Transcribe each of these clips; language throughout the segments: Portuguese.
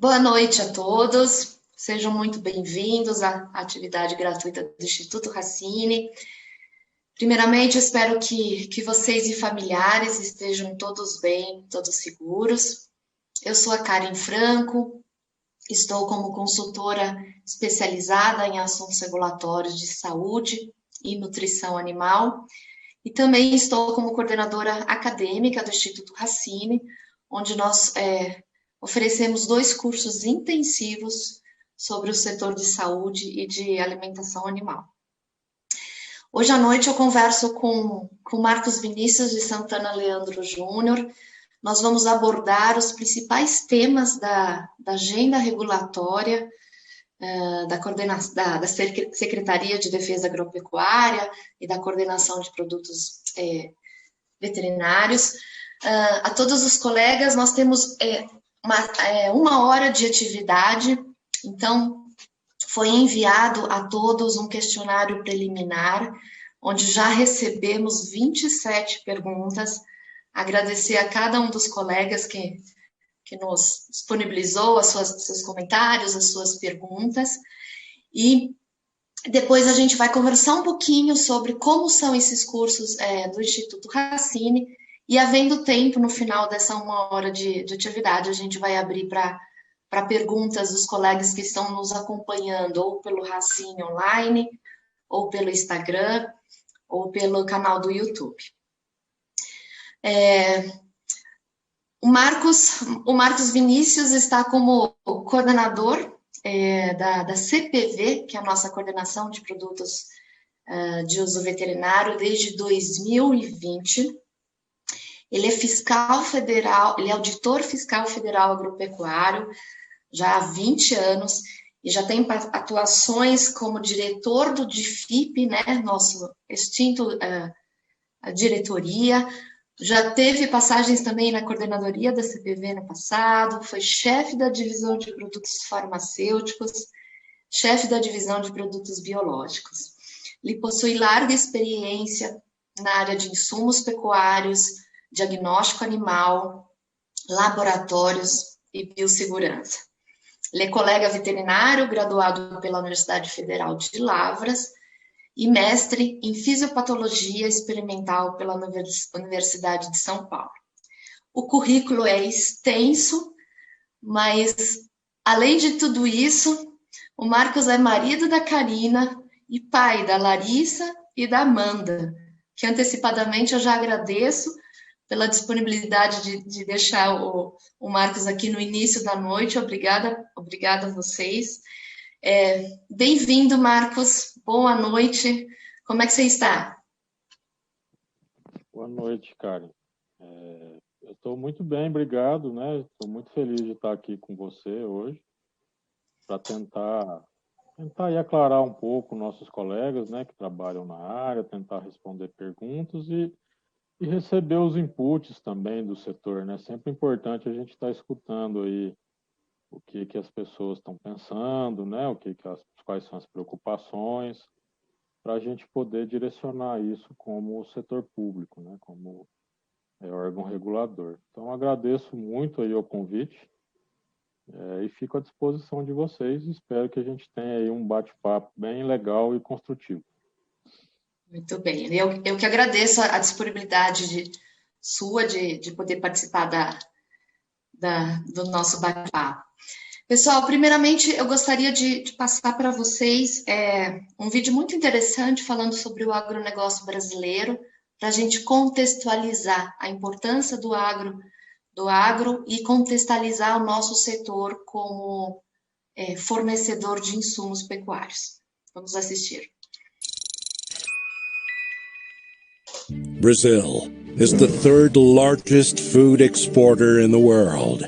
Boa noite a todos, sejam muito bem-vindos à atividade gratuita do Instituto Racine. Primeiramente, espero que vocês e familiares estejam todos bem, todos seguros. Eu sou a Karen Franco, estou como consultora especializada em assuntos regulatórios de saúde e nutrição animal e também estou como coordenadora acadêmica do Instituto Racine, onde nós oferecemos 2 cursos intensivos sobre o setor de saúde e de alimentação animal. Hoje à noite eu converso com Marcos Vinícius de Santana Leandro Júnior. Nós vamos abordar os principais temas da agenda regulatória da Secretaria de Defesa Agropecuária e da Coordenação de Produtos Veterinários. A todos os colegas, nós temos uma hora de atividade, então foi enviado a todos um questionário preliminar, onde já recebemos 27 perguntas. Agradecer a cada um dos colegas que nos disponibilizou seus comentários, as suas perguntas, e depois a gente vai conversar um pouquinho sobre como são esses cursos do Instituto Racine. E havendo tempo, no final dessa 1 hora de atividade, a gente vai abrir para perguntas dos colegas que estão nos acompanhando, ou pelo Racine Online, ou pelo Instagram, ou pelo canal do YouTube. O Marcos Vinícius está como coordenador da CPV, que é a nossa Coordenação de Produtos de Uso Veterinário, desde 2020. Ele é fiscal federal, ele é auditor fiscal federal agropecuário já há 20 anos e já tem atuações como diretor do DIFIP, né, nosso extinto diretoria. Já teve passagens também na coordenadoria da CPV no passado, foi chefe da divisão de produtos farmacêuticos, chefe da divisão de produtos biológicos. Ele possui larga experiência na área de insumos pecuários, diagnóstico animal, laboratórios e biossegurança. Ele é colega veterinário, graduado pela Universidade Federal de Lavras e mestre em fisiopatologia experimental pela Universidade de São Paulo. O currículo é extenso, mas, além de tudo isso, o Marcos é marido da Karina e pai da Larissa e da Amanda, que antecipadamente eu já agradeço pela disponibilidade de deixar o Marcos aqui no início da noite. Obrigada a vocês. Bem-vindo, Marcos. Boa noite. Como é que você está? Boa noite, Karen. Eu estou muito bem, obrigado, né? Estou muito feliz de estar aqui com você hoje para tentar aí aclarar um pouco nossos colegas, né, que trabalham na área, tentar responder perguntas e receber os inputs também do setor, né? Sempre importante a gente estar escutando aí o que as pessoas estão pensando, né? Quais são as preocupações, para a gente poder direcionar isso como setor público, né? Como órgão regulador. Então, agradeço muito aí o convite e fico à disposição de vocês. Espero que a gente tenha aí um bate-papo bem legal e construtivo. Muito bem. Eu que agradeço a disponibilidade sua de poder participar do nosso bate-papo. Pessoal, primeiramente, eu gostaria de passar para vocês um vídeo muito interessante falando sobre o agronegócio brasileiro, para a gente contextualizar a importância do agro e contextualizar o nosso setor como fornecedor de insumos pecuários. Vamos assistir. Brazil is the 3rd largest food exporter in the world,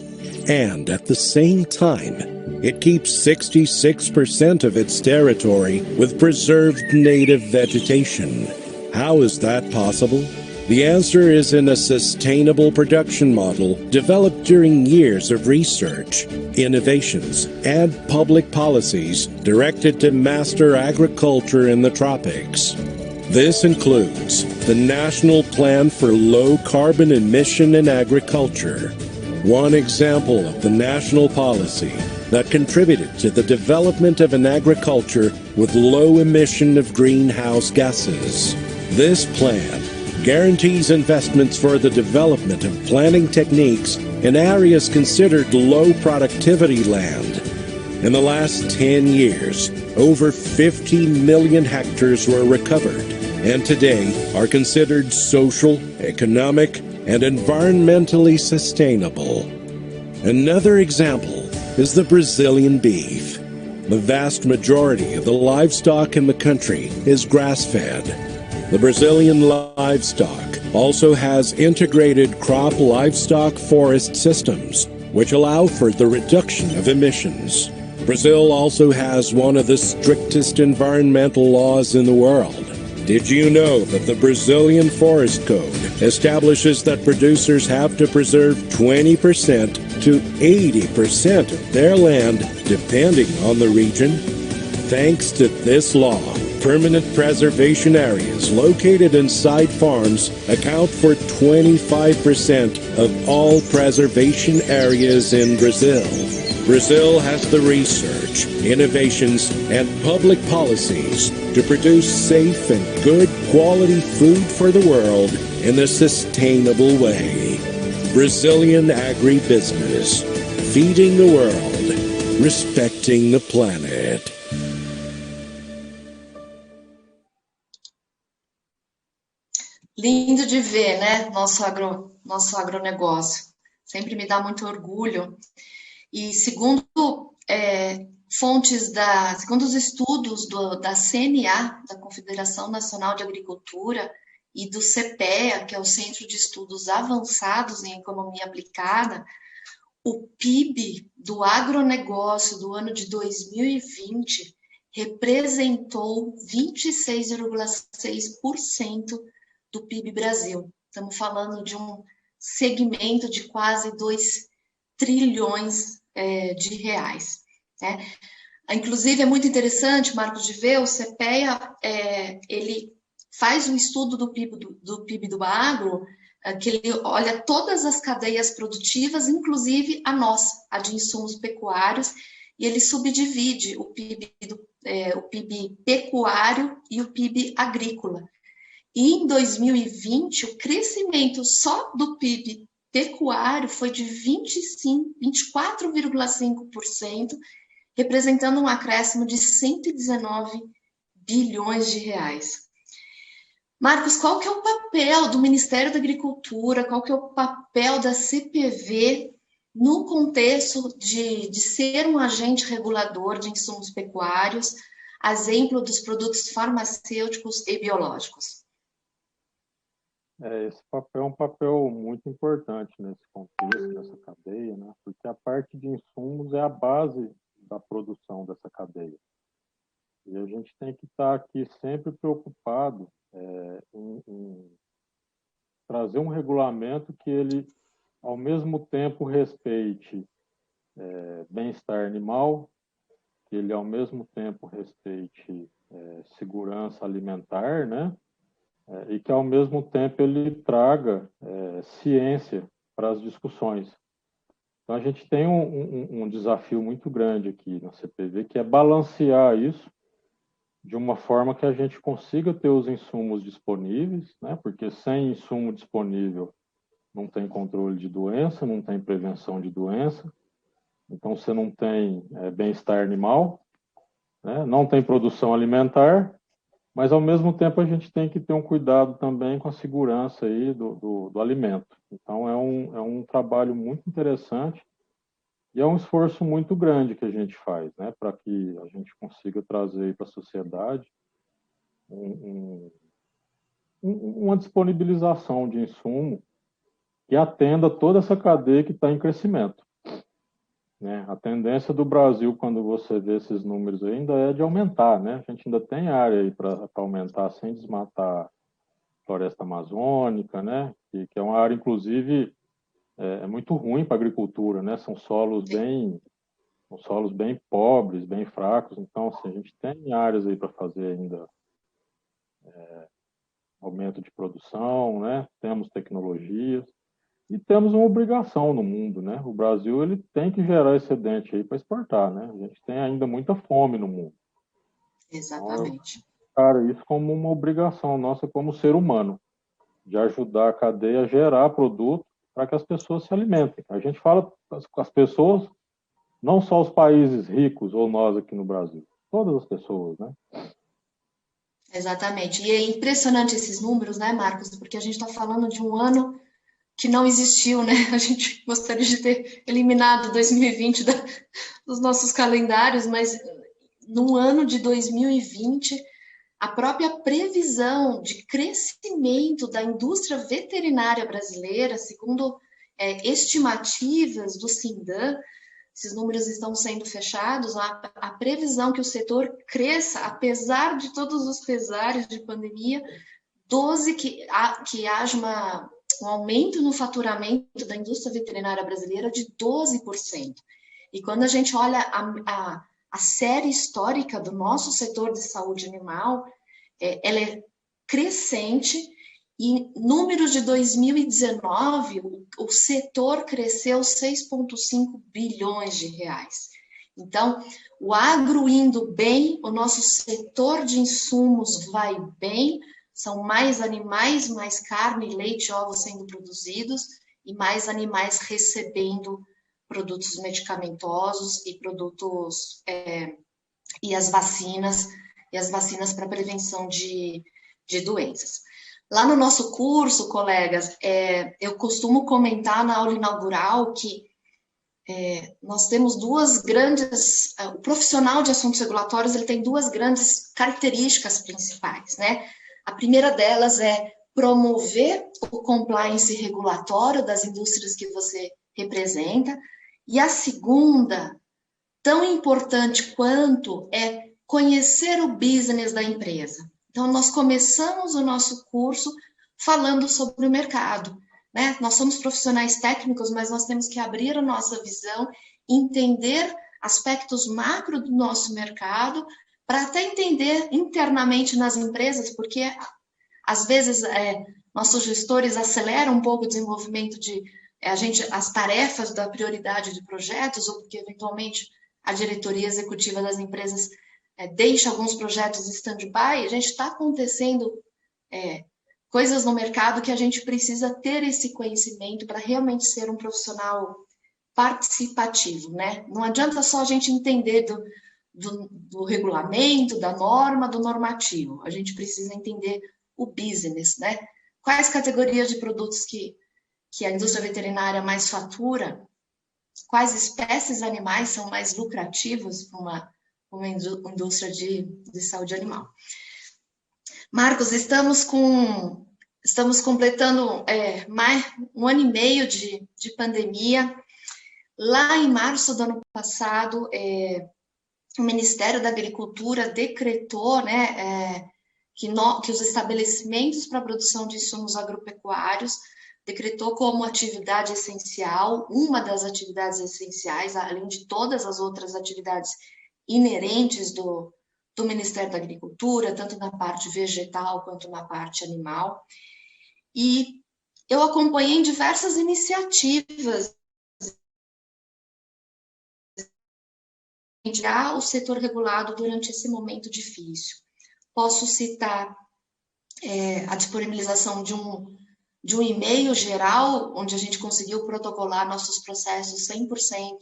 and at the same time, it keeps 66% of its territory with preserved native vegetation. How is that possible? The answer is in a sustainable production model developed during years of research, innovations, and public policies directed to master agriculture in the tropics. This includes the National Plan for Low Carbon Emission in Agriculture, one example of the national policy that contributed to the development of an agriculture with low emission of greenhouse gases. This plan guarantees investments for the development of planting techniques in areas considered low productivity land. In the last 10 years, over 50 million hectares were recovered and today are considered social, economic, and environmentally sustainable. Another example is the Brazilian beef. The vast majority of the livestock in the country is grass-fed. The Brazilian livestock also has integrated crop livestock forest systems, which allow for the reduction of emissions. Brazil also has one of the strictest environmental laws in the world. Did you know that the Brazilian Forest Code establishes that producers have to preserve 20% to 80% of their land depending on the region? Thanks to this law, permanent preservation areas located inside farms account for 25% of all preservation areas in Brazil. Brazil has the research, innovations, and public policies to produce safe and good quality food for the world in a sustainable way. Brazilian agribusiness, feeding the world, respecting the planet. Lindo de ver, né? Nosso agronegócio. Sempre me dá muito orgulho. E segundo segundo os estudos da CNA, da Confederação Nacional de Agricultura, e do CPEA, que é o Centro de Estudos Avançados em Economia Aplicada, o PIB do agronegócio do ano de 2020 representou 26,6% do PIB Brasil. Estamos falando de um segmento de quase 2 trilhões de reais. Né? Inclusive, é muito interessante, Marcos, de ver, o CPEA, ele faz um estudo do PIB do agro, que ele olha todas as cadeias produtivas, inclusive a nossa, a de insumos pecuários, e ele subdivide o PIB pecuário e o PIB agrícola. E em 2020, o crescimento só do PIB pecuário foi de 24,5%, representando um acréscimo de 119 bilhões de reais. Marcos, qual que é o papel do Ministério da Agricultura, qual que é o papel da CPV no contexto de ser um agente regulador de insumos pecuários, a exemplo dos produtos farmacêuticos e biológicos? Esse papel é um papel muito importante nesse contexto, nessa cadeia, né? Porque a parte de insumos é a base da produção dessa cadeia. E a gente tem que estar aqui sempre preocupado em trazer um regulamento que ele, ao mesmo tempo, respeite bem-estar animal, que ele, ao mesmo tempo, respeite segurança alimentar, né? E que, ao mesmo tempo, ele traga ciência para as discussões. Então, a gente tem um desafio muito grande aqui na CPV, que é balancear isso de uma forma que a gente consiga ter os insumos disponíveis, né? Porque sem insumo disponível não tem controle de doença, não tem prevenção de doença, então você não tem bem-estar animal, né? Não tem produção alimentar, mas ao mesmo tempo a gente tem que ter um cuidado também com a segurança aí do alimento. Então é um trabalho muito interessante e é um esforço muito grande que a gente faz, né, para que a gente consiga trazer para a sociedade uma disponibilização de insumo que atenda toda essa cadeia que está em crescimento. Né? A tendência do Brasil, quando você vê esses números aí, ainda é de aumentar, né? A gente ainda tem área aí para aumentar sem desmatar a floresta amazônica, né? Que é uma área, inclusive, muito ruim para a agricultura, né? São solos bem pobres, bem fracos. Então, assim, a gente tem áreas aí para fazer ainda aumento de produção, né? Temos tecnologias. E temos uma obrigação no mundo, né? O Brasil ele tem que gerar excedente aí para exportar, né? A gente tem ainda muita fome no mundo. Então, eu Exatamente. encaro isso como uma obrigação nossa como ser humano, de ajudar a cadeia a gerar produto para que as pessoas se alimentem. A gente fala as pessoas, não só os países ricos ou nós aqui no Brasil, todas as pessoas, né? Exatamente. E é impressionante esses números, né, Marcos? Porque a gente está falando de um ano que não existiu, né? A gente gostaria de ter eliminado 2020 dos nossos calendários, mas no ano de 2020, a própria previsão de crescimento da indústria veterinária brasileira, segundo estimativas do Sindan, esses números estão sendo fechados, a previsão que o setor cresça, apesar de todos os pesares de pandemia, 12 que haja um aumento no faturamento da indústria veterinária brasileira de 12%. E quando a gente olha a série histórica do nosso setor de saúde animal, ela é crescente e números de 2019, o setor cresceu 6,5 bilhões de reais. Então, o agro indo bem, o nosso setor de insumos vai bem, são mais animais, mais carne, leite, ovos sendo produzidos e mais animais recebendo produtos medicamentosos e produtos e as vacinas para prevenção de doenças. Lá no nosso curso, colegas, eu costumo comentar na aula inaugural que nós temos duas grandes... O profissional de assuntos regulatórios ele tem duas grandes características principais, né? A primeira delas é promover o compliance regulatório das indústrias que você representa, e a segunda, tão importante quanto, é conhecer o business da empresa. Então, nós começamos o nosso curso falando sobre o mercado, né? Nós somos profissionais técnicos, mas nós temos que abrir a nossa visão, entender aspectos macro do nosso mercado, para até entender internamente nas empresas, porque às vezes nossos gestores aceleram um pouco o desenvolvimento de as tarefas da prioridade de projetos, ou porque eventualmente a diretoria executiva das empresas deixa alguns projetos em stand-by. A gente está acontecendo coisas no mercado que a gente precisa ter esse conhecimento para realmente ser um profissional participativo, né? Não adianta só a gente entender do regulamento, da norma, do normativo. A gente precisa entender o business, né? Quais categorias de produtos que a indústria veterinária mais fatura, quais espécies animais são mais lucrativos para uma indústria de saúde animal. Marcos, estamos completando mais um ano e meio de pandemia. Lá em março do ano passado, o Ministério da Agricultura decretou, né, que os estabelecimentos para a produção de insumos agropecuários decretou como atividade essencial, uma das atividades essenciais, além de todas as outras atividades inerentes do Ministério da Agricultura, tanto na parte vegetal quanto na parte animal. E eu acompanhei diversas iniciativas para o setor regulado durante esse momento difícil. Posso citar a disponibilização de um e-mail geral, onde a gente conseguiu protocolar nossos processos 100%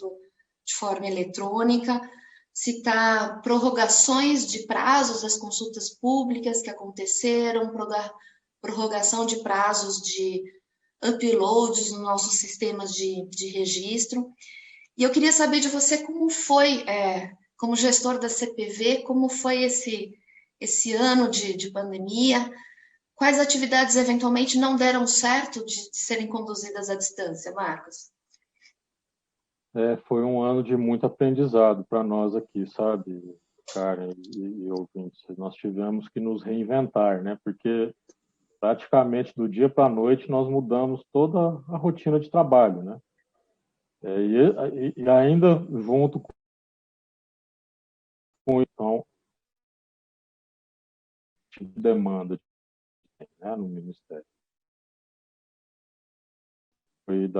de forma eletrônica, citar prorrogações de prazos das consultas públicas que aconteceram, prorrogação de prazos de uploads nos nossos sistemas de registro. E eu queria saber de você como foi, como gestor da CPV, como foi esse ano de pandemia, quais atividades eventualmente não deram certo de serem conduzidas à distância, Marcos? Foi um ano de muito aprendizado para nós aqui, sabe, Karen e ouvintes. Nós tivemos que nos reinventar, né? Porque praticamente do dia para a noite nós mudamos toda a rotina de trabalho, né? E ainda junto com então de demanda, né, no Ministério. aí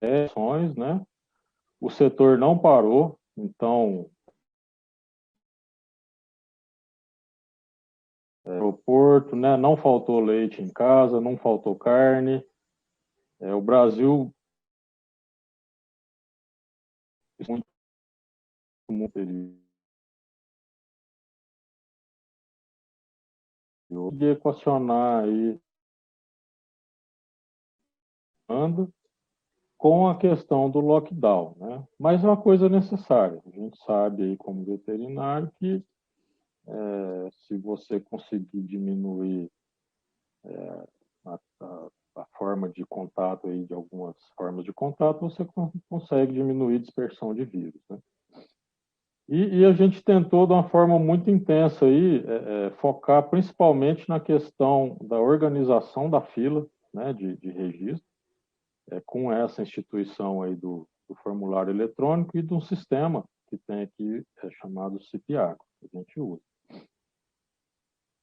sessões, né? O setor não parou, então aeroporto, né? Não faltou leite em casa, não faltou carne. O Brasil muito, muito de equacionar aí anda com a questão do lockdown, né? Mas é uma coisa necessária. A gente sabe aí como veterinário que se você conseguir diminuir a forma de contato aí de algumas formas de contato, você consegue diminuir a dispersão de vírus, né? E a gente tentou, de uma forma muito intensa, aí, focar principalmente na questão da organização da fila, né, de registro, com essa instituição aí do formulário eletrônico e de um sistema que tem aqui, chamado CIPIAGO, que a gente usa.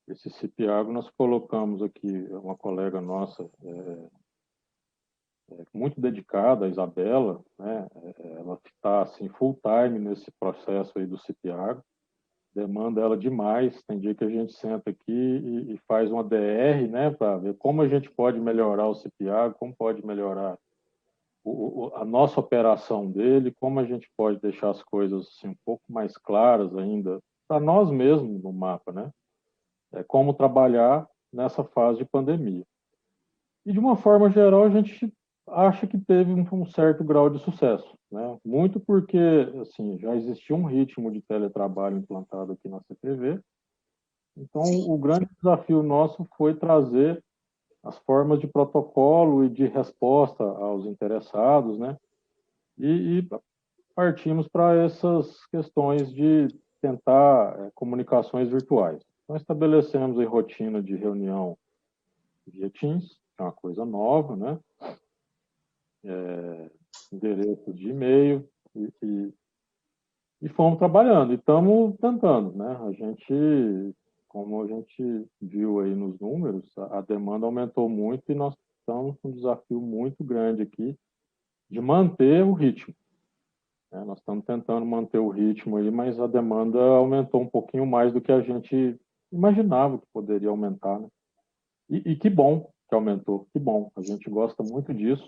Esse CIPIAGO nós colocamos aqui, uma colega nossa, muito dedicada, a Isabela, né, ela está assim, full time nesse processo aí do CIPIAGO, demanda ela demais. Tem dia que a gente senta aqui e faz uma DR, né, para ver como a gente pode melhorar o CIPIAGO, como pode melhorar a nossa operação dele, como a gente pode deixar as coisas assim, um pouco mais claras ainda para nós mesmos no mapa, né? Como trabalhar nessa fase de pandemia. E de uma forma geral a gente acha que teve um certo grau de sucesso, né? Muito porque assim já existia um ritmo de teletrabalho implantado aqui na CPV. Então, Sim. o grande desafio nosso foi trazer as formas de protocolo e de resposta aos interessados, né? E partimos para essas questões de tentar comunicações virtuais. Então, estabelecemos a rotina de reunião via Teams, que é uma coisa nova, né? Endereço de e-mail e fomos trabalhando. E estamos tentando, né? Como a gente viu aí nos números, a demanda aumentou muito e nós estamos com um desafio muito grande aqui de manter o ritmo. Nós estamos tentando manter o ritmo aí, mas a demanda aumentou um pouquinho mais do que a gente imaginava que poderia aumentar, né? E que bom que aumentou, que bom. A gente gosta muito disso,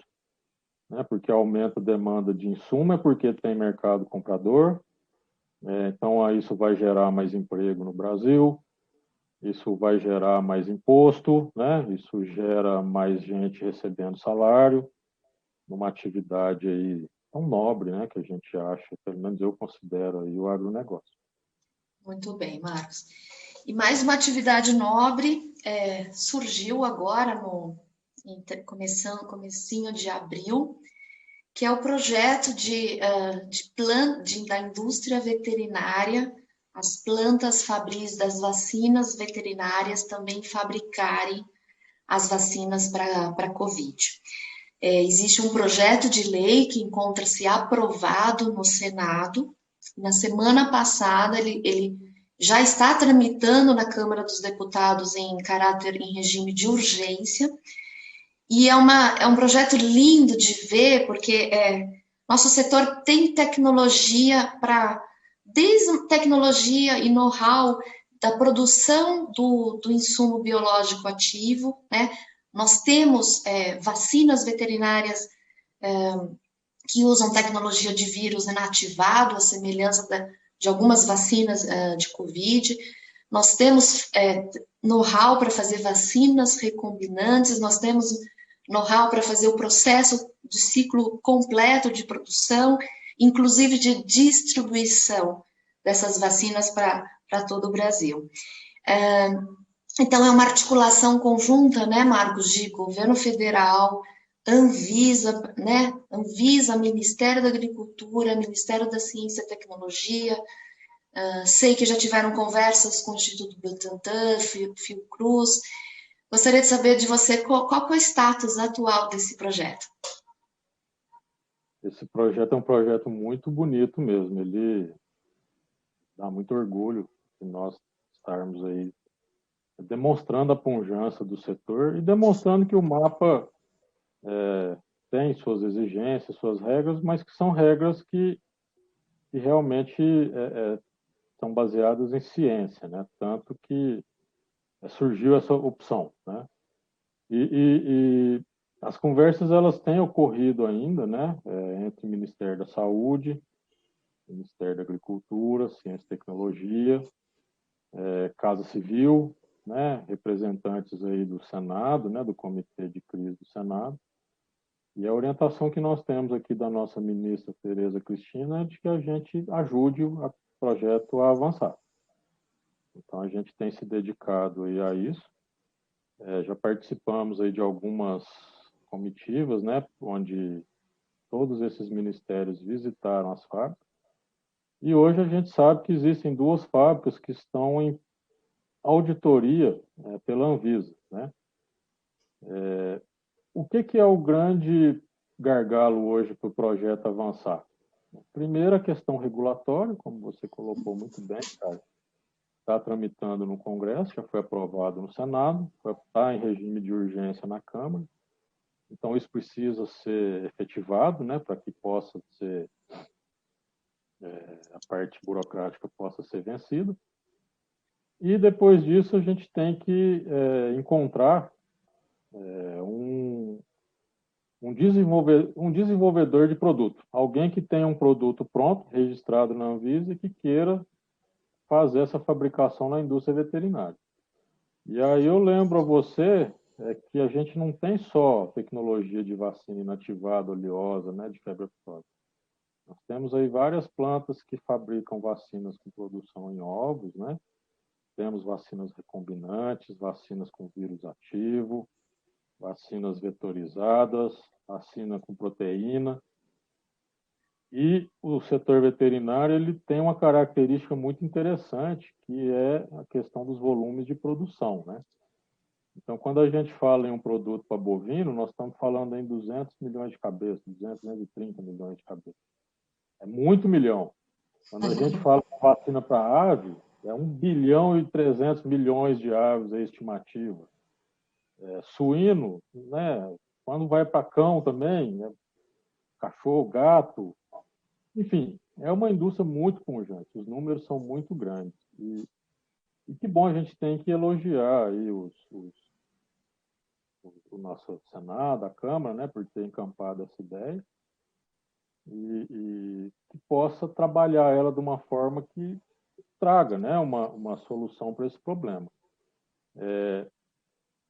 né? Porque aumenta a demanda de insumo, é porque tem mercado comprador, então aí isso vai gerar mais emprego no Brasil, isso vai gerar mais imposto, né? Isso gera mais gente recebendo salário, numa atividade aí tão nobre, né, que a gente acha, pelo menos eu considero aí o agronegócio. Muito bem, Marcos. E mais uma atividade nobre surgiu agora comecinho de abril, que é o projeto da indústria veterinária, as plantas fabris das vacinas veterinárias também fabricarem as vacinas para a Covid. Existe um projeto de lei que encontra-se aprovado no Senado. Na semana passada, ele já está tramitando na Câmara dos Deputados em regime de urgência. E é um projeto lindo de ver, porque nosso setor tem tecnologia desde tecnologia e know-how da produção do insumo biológico ativo, né? Nós temos vacinas veterinárias que usam tecnologia de vírus inativado, a semelhança de algumas vacinas de Covid. Nós temos know-how para fazer vacinas recombinantes, nós temos know-how para fazer o processo de ciclo completo de produção, inclusive de distribuição dessas vacinas para todo o Brasil. Então, é uma articulação conjunta, né, Marcos, de governo federal, Anvisa, né, Anvisa, Ministério da Agricultura, Ministério da Ciência e Tecnologia. Sei que já tiveram conversas com o Instituto Butantan, Fiocruz. Gostaria de saber de você qual é o status atual desse projeto. Esse projeto é um projeto muito bonito mesmo. Ele dá muito orgulho de nós estarmos aí demonstrando a pujança do setor e demonstrando que o mapa tem suas exigências, suas regras, mas que são regras que realmente são baseadas em ciência, né? Tanto que surgiu essa opção, né? E as conversas elas têm ocorrido ainda, né? Entre o Ministério da Saúde, Ministério da Agricultura, Ciência e Tecnologia, Casa Civil, né? Representantes aí do Senado, né? Do Comitê de Crise do Senado. E a orientação que nós temos aqui da nossa ministra Tereza Cristina é de que a gente ajude o projeto a avançar. Então, a gente tem se dedicado aí a isso. Já participamos aí de algumas comitivas, né, onde todos esses ministérios visitaram as fábricas. E hoje a gente sabe que existem 2 fábricas que estão em auditoria pela Anvisa, né? O que é o grande gargalo hoje para o projeto avançar? Primeiro, a questão regulatória, como você colocou muito bem, cara. Está tramitando no Congresso, já foi aprovado no Senado, está em regime de urgência na Câmara. Então, isso precisa ser efetivado, né, para que possa ser, a parte burocrática possa ser vencida. E, depois disso, a gente tem que encontrar um desenvolvedor de produto. Alguém que tenha um produto pronto, registrado na Anvisa, e que queira fazer essa fabricação na indústria veterinária. E aí eu lembro a você que a gente não tem só tecnologia de vacina inativada, oleosa, né, de febre aftosa. Nós temos aí várias plantas que fabricam vacinas com produção em ovos, né? Temos vacinas recombinantes, vacinas com vírus ativo, vacinas vetorizadas, vacina com proteína. E o setor veterinário ele tem uma característica muito interessante, que é a questão dos volumes de produção, né? Então, quando a gente fala em um produto para bovino, nós estamos falando em 200 milhões de cabeças, 230 milhões de cabeças. É muito milhão. Quando a gente fala de vacina para ave, é 1 bilhão e 300 milhões de aves, é a estimativa. Suíno, né? Quando vai para cão também, né? Cachorro, gato, enfim, é uma indústria muito pujante, os números são muito grandes. E que bom, a gente tem que elogiar aí o nosso Senado, a Câmara, né, por ter encampado essa ideia e que possa trabalhar ela de uma forma que traga, né, uma solução para esse problema.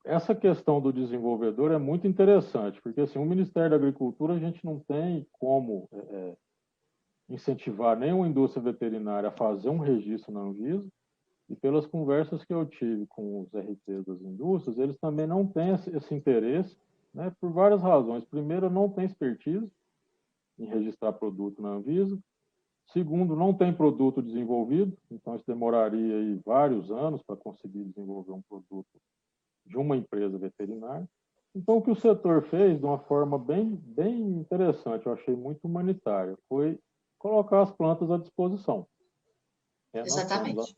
Essa questão do desenvolvedor é muito interessante, porque assim, o Ministério da Agricultura a gente não tem como incentivar nenhuma indústria veterinária a fazer um registro na Anvisa, e pelas conversas que eu tive com os RTs das indústrias, eles também não têm esse interesse, né, por várias razões. Primeiro, não tem expertise em registrar produto na Anvisa. Segundo, não tem produto desenvolvido, então isso demoraria aí vários anos para conseguir desenvolver um produto de uma empresa veterinária. Então, o que o setor fez de uma forma bem interessante, eu achei muito humanitária, foi colocar as plantas à disposição. Exatamente.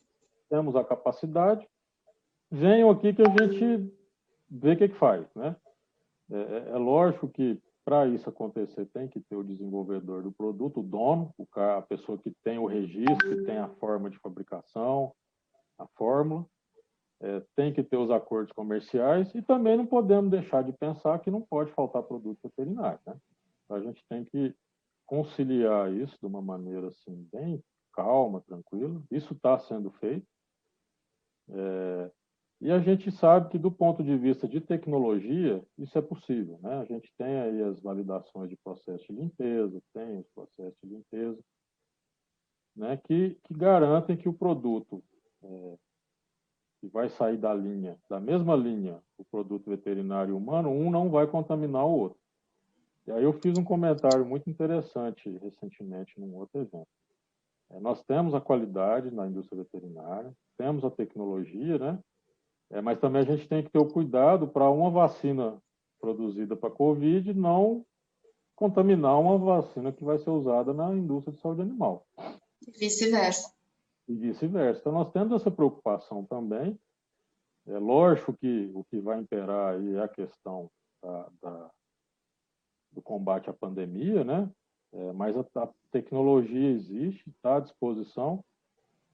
Temos a capacidade, venham aqui que a gente vê o que faz, né? É lógico que para isso acontecer tem que ter o desenvolvedor do produto, o dono, a pessoa que tem o registro, que tem a forma de fabricação, a fórmula, tem que ter os acordos comerciais e também não podemos deixar de pensar que não pode faltar produto veterinário, né? Então, a gente tem que conciliar isso de uma maneira assim bem calma, tranquila. Isso está sendo feito. E a gente sabe que, do ponto de vista de tecnologia, isso é possível, né? A gente tem aí as validações de processo de limpeza, tem os processos de limpeza, né? Que garantem que o produto que vai sair da mesma linha, o produto veterinário humano, um não vai contaminar o outro. E aí eu fiz um comentário muito interessante recentemente num outro evento. Nós temos a qualidade na indústria veterinária, temos a tecnologia, né? Mas também a gente tem que ter o cuidado para uma vacina produzida para a Covid não contaminar uma vacina que vai ser usada na indústria de saúde animal. E vice-versa. E vice-versa. Então, nós temos essa preocupação também. É lógico que o que vai imperar aí é a questão do combate à pandemia, né? Mas a tecnologia existe, está à disposição,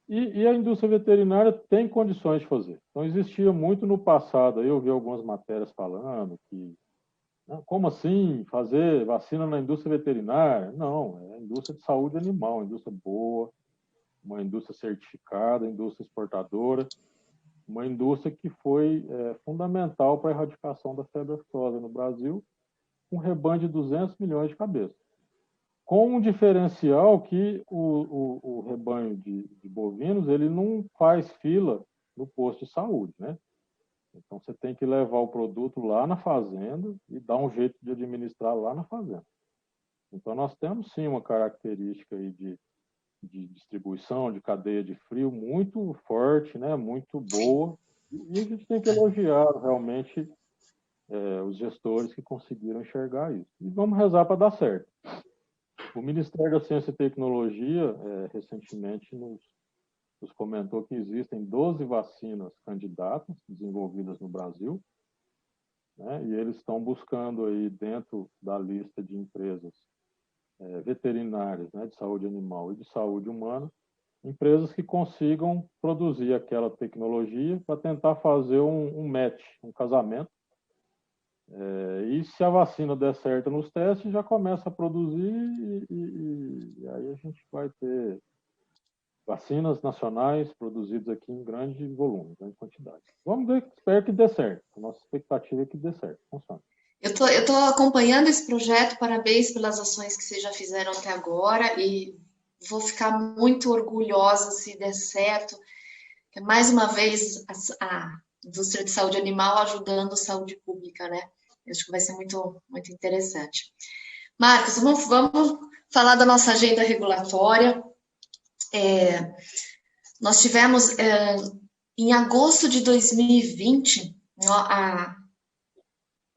e a indústria veterinária tem condições de fazer. Então, existia muito no passado, eu vi algumas matérias falando que, como assim, fazer vacina na indústria veterinária? Não, é a indústria de saúde animal, uma indústria boa, uma indústria certificada, indústria exportadora, uma indústria que foi fundamental para a erradicação da febre aftosa no Brasil, um rebanho de 200 milhões de cabeças. Com um diferencial que o rebanho de bovinos ele não faz fila no posto de saúde, né? Então, você tem que levar o produto lá na fazenda e dar um jeito de administrar lá na fazenda. Então, nós temos, sim, uma característica aí de distribuição, de cadeia de frio muito forte, né? Muito boa. E a gente tem que elogiar, realmente, os gestores que conseguiram enxergar isso. E vamos rezar para dar certo. O Ministério da Ciência e Tecnologia, recentemente, nos comentou que existem 12 vacinas candidatas desenvolvidas no Brasil, né? E eles estão buscando aí dentro da lista de empresas veterinárias, né, de saúde animal e de saúde humana, empresas que consigam produzir aquela tecnologia para tentar fazer um match, um casamento. E se a vacina der certo nos testes, já começa a produzir e aí a gente vai ter vacinas nacionais produzidas aqui em grande volume, grande quantidade. Vamos ver, espero que dê certo. A nossa expectativa é que dê certo. Funciona. Eu tô acompanhando esse projeto, parabéns pelas ações que vocês já fizeram até agora e vou ficar muito orgulhosa se der certo. Mais uma vez, a indústria de saúde animal ajudando a saúde pública, né? Eu acho que vai ser muito, muito interessante. Marcos, vamos falar da nossa agenda regulatória. Nós tivemos, em agosto de 2020,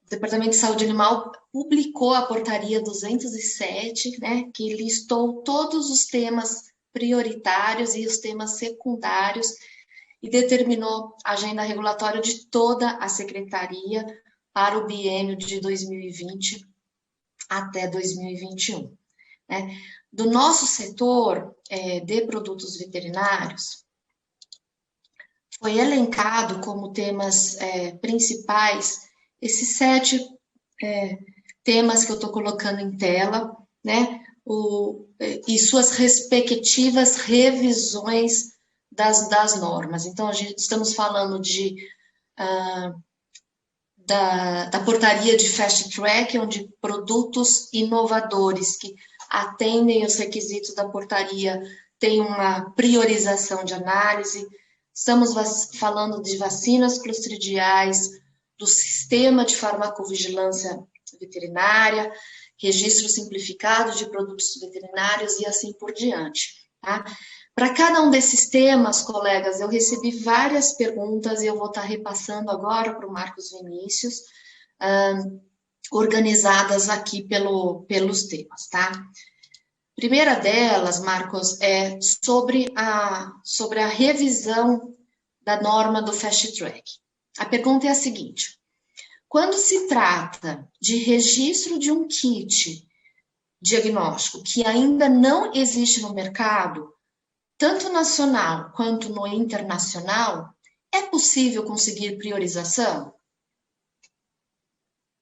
o Departamento de Saúde Animal publicou a portaria 207, né, que listou todos os temas prioritários e os temas secundários e determinou a agenda regulatória de toda a secretaria para o biênio de 2020 até 2021. Né? Do nosso setor de produtos veterinários, foi elencado como temas principais esses 7 temas que eu estou colocando em tela, né? E suas respectivas revisões das normas. Então, estamos falando da portaria de fast track, onde produtos inovadores que atendem os requisitos da portaria têm uma priorização de análise. Estamos falando de vacinas clostridiais, do sistema de farmacovigilância veterinária, registro simplificado de produtos veterinários e assim por diante, tá? Para cada um desses temas, colegas, eu recebi várias perguntas e eu vou estar repassando agora para o Marcos Vinícius, organizadas aqui pelos temas, tá? Primeira delas, Marcos, é sobre a revisão da norma do Fast Track. A pergunta é a seguinte: quando se trata de registro de um kit diagnóstico que ainda não existe no mercado, tanto nacional quanto no internacional, é possível conseguir priorização?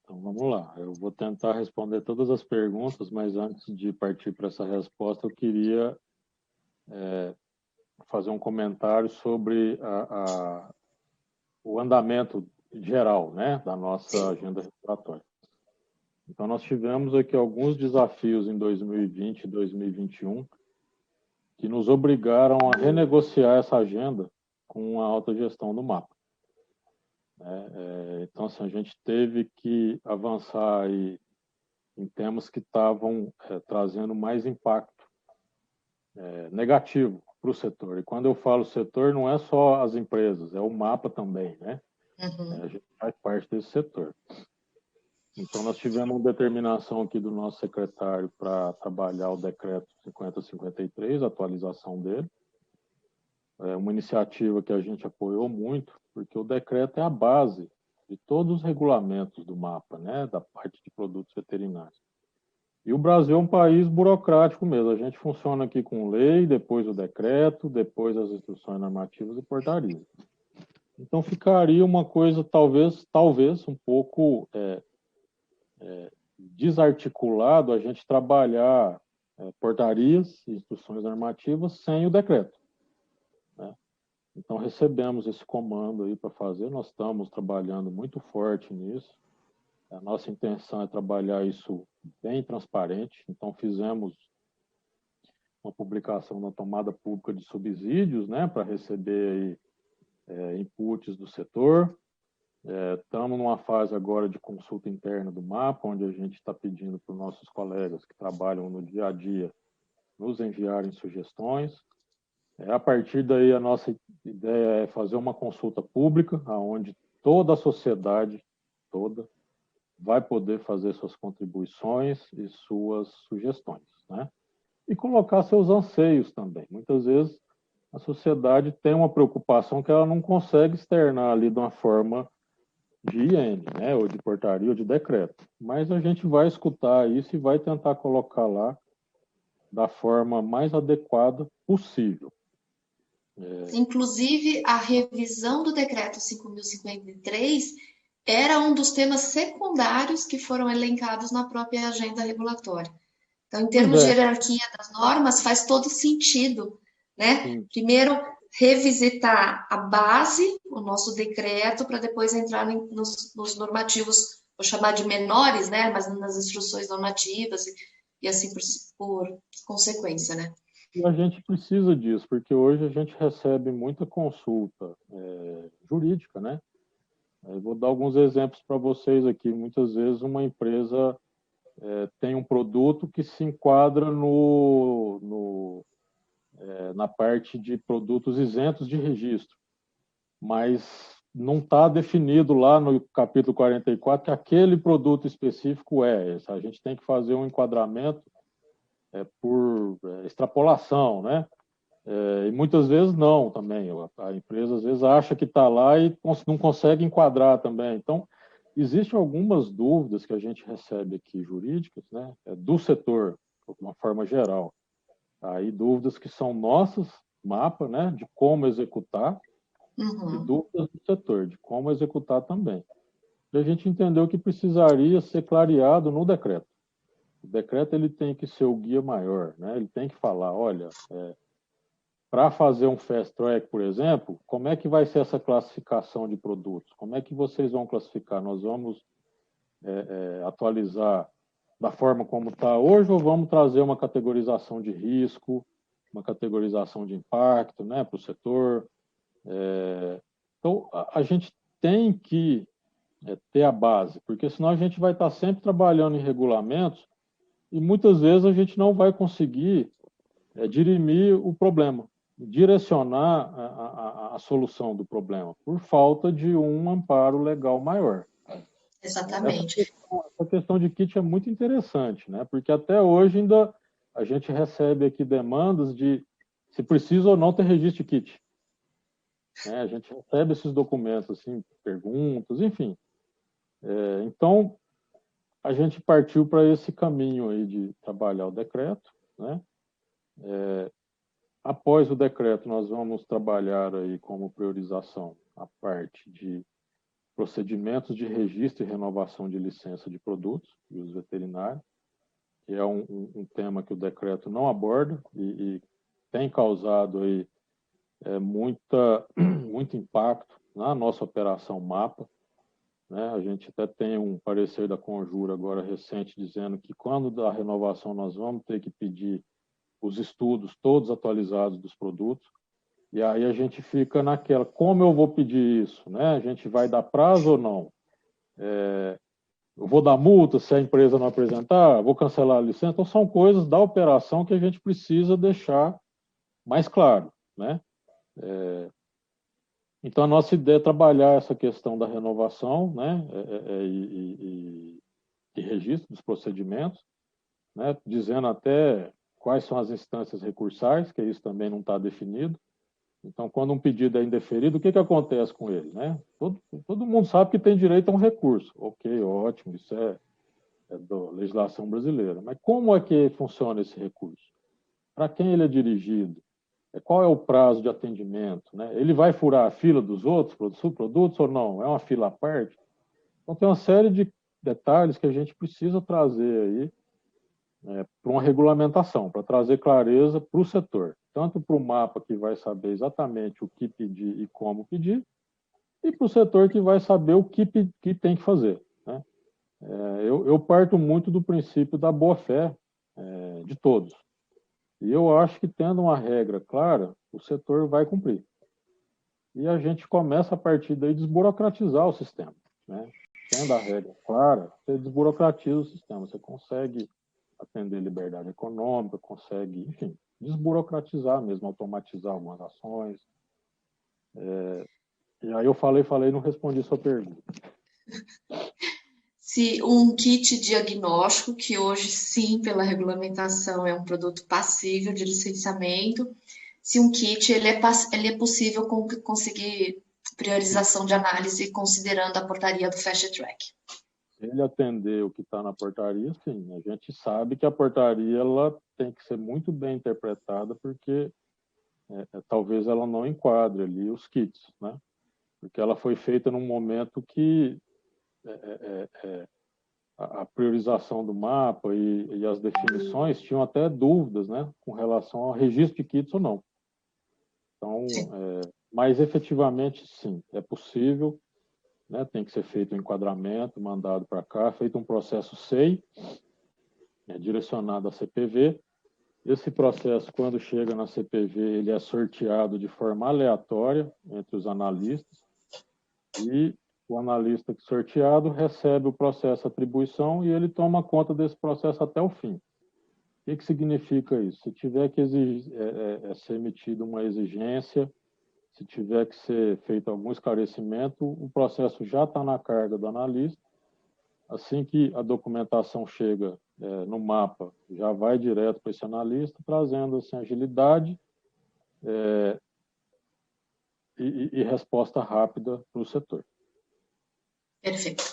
Então, vamos lá. Eu vou tentar responder todas as perguntas, mas antes de partir para essa resposta, eu queria fazer um comentário sobre o andamento geral, né, da nossa agenda regulatória. Então, nós tivemos aqui alguns desafios em 2020 e 2021 que nos obrigaram a renegociar essa agenda com a alta gestão do MAPA. Então, assim, a gente teve que avançar aí em temas que estavam trazendo mais impacto negativo para o setor. E quando eu falo setor, não é só as empresas, é o MAPA também, né? Uhum. A gente faz parte desse setor. Então, nós tivemos uma determinação aqui do nosso secretário para trabalhar o decreto 5053, a atualização dele. uma iniciativa que a gente apoiou muito, porque o decreto é a base de todos os regulamentos do MAPA, né, da parte de produtos veterinários. E o Brasil é um país burocrático mesmo. A gente funciona aqui com lei, depois o decreto, depois as instruções normativas e portarias. Então ficaria uma coisa talvez um pouco desarticulado a gente trabalhar portarias e instruções normativas sem o decreto, né? Então recebemos esse comando aí para fazer. Nós estamos trabalhando muito forte nisso. A nossa intenção é trabalhar isso bem transparente. Então, fizemos uma publicação na tomada pública de subsídios, né, para receber aí, inputs do setor. Estamos numa fase agora de consulta interna do MAPA, onde a gente está pedindo para os nossos colegas que trabalham no dia a dia nos enviarem sugestões. A partir daí, a nossa ideia é fazer uma consulta pública, onde toda a sociedade, toda, vai poder fazer suas contribuições e suas sugestões, né? E colocar seus anseios também. Muitas vezes a sociedade tem uma preocupação que ela não consegue externar ali de uma forma de IN, né? Ou de portaria ou de decreto. Mas a gente vai escutar isso e vai tentar colocar lá da forma mais adequada possível. Inclusive, a revisão do decreto 5.053 era um dos temas secundários que foram elencados na própria agenda regulatória. Então, em termos de hierarquia das normas, faz todo sentido, né? Sim. Primeiro, revisitar a base, o nosso decreto, para depois entrar nos normativos, vou chamar de menores, né? Mas nas instruções normativas e assim por consequência, né? E a gente precisa disso, porque hoje a gente recebe muita consulta jurídica, né? Eu vou dar alguns exemplos para vocês aqui. Muitas vezes uma empresa tem um produto que se enquadra na parte de produtos isentos de registro, mas não está definido lá no capítulo 44 que aquele produto específico é esse. A gente tem que fazer um enquadramento por extrapolação, né? E muitas vezes não também. A empresa às vezes acha que está lá e não consegue enquadrar também. Então, existem algumas dúvidas que a gente recebe aqui jurídicas, né, do setor, de uma forma geral. Aí dúvidas que são nossas, mapa, né, de como executar, e dúvidas do setor, de como executar também. E a gente entendeu que precisaria ser clareado no decreto. O decreto ele tem que ser o guia maior, né? Ele tem que falar, olha, para fazer um fast track, por exemplo, como é que vai ser essa classificação de produtos? Como é que vocês vão classificar? Nós vamos atualizar da forma como está hoje ou vamos trazer uma categorização de risco, uma categorização de impacto, né, para o setor? Então, a gente tem que ter a base, porque senão a gente vai estar sempre trabalhando em regulamentos e muitas vezes a gente não vai conseguir dirimir o problema, direcionar a solução do problema, por falta de um amparo legal maior. Exatamente. Essa questão de kit é muito interessante, né? Porque até hoje ainda a gente recebe aqui demandas de se precisa ou não ter registro de kit. Né? A gente recebe esses documentos, assim, perguntas, enfim. Então, a gente partiu para esse caminho aí de trabalhar o decreto, né? Após o decreto, nós vamos trabalhar aí como priorização a parte de procedimentos de registro e renovação de licença de produtos e uso veterinário, que é um tema que o decreto não aborda e tem causado aí muito impacto na nossa operação MAPA, né? A gente até tem um parecer da Conjura agora recente dizendo que quando da renovação nós vamos ter que pedir os estudos todos atualizados dos produtos, e aí a gente fica naquela, como eu vou pedir isso? Né? A gente vai dar prazo ou não? Eu vou dar multa se a empresa não apresentar? Vou cancelar a licença? Então, são coisas da operação que a gente precisa deixar mais claro, né? Então, a nossa ideia é trabalhar essa questão da renovação, né? E registro dos procedimentos, né? Dizendo até quais são as instâncias recursais, que isso também não está definido, Então, quando um pedido é indeferido, o que acontece com ele, né? Todo mundo sabe que tem direito a um recurso. Ok, ótimo, isso é da legislação brasileira. Mas como é que funciona esse recurso? Para quem ele é dirigido? Qual é o prazo de atendimento? Né? Ele vai furar a fila dos outros subprodutos ou não? É uma fila à parte? Então, tem uma série de detalhes que a gente precisa trazer aí para uma regulamentação, para trazer clareza para o setor, tanto para o mapa que vai saber exatamente o que pedir e como pedir, e para o setor que vai saber o que tem que fazer. Né? Eu parto muito do princípio da boa-fé de todos. E eu acho que, tendo uma regra clara, o setor vai cumprir. E a gente começa, a partir daí, desburocratizar o sistema. Né? Tendo a regra clara, você desburocratiza o sistema, você consegue atender liberdade econômica, consegue, enfim, desburocratizar mesmo, automatizar algumas ações. E aí eu falei, não respondi sua pergunta. Se um kit diagnóstico, que hoje sim, pela regulamentação, é um produto passível de licenciamento, se um kit ele é possível conseguir priorização de análise considerando a portaria do Fast Track. Se ele atender o que está na portaria, sim. A gente sabe que a portaria ela tem que ser muito bem interpretada, porque talvez ela não enquadre ali os kits, né? Porque ela foi feita num momento que a priorização do mapa e as definições tinham até dúvidas, né, com relação ao registro de kits ou não. Então, mas efetivamente, sim, é possível, né, tem que ser feito um enquadramento, mandado para cá, feito um processo SEI, direcionado à CPV. Esse processo, quando chega na CPV, ele é sorteado de forma aleatória entre os analistas e o analista sorteado recebe o processo de atribuição e ele toma conta desse processo até o fim. O que significa isso? Se tiver que ser emitida uma exigência, se tiver que ser feito algum esclarecimento, o processo já está na carga do analista. Assim que a documentação chega no mapa, já vai direto para esse analista, trazendo assim, agilidade e resposta rápida para o setor. Perfeito.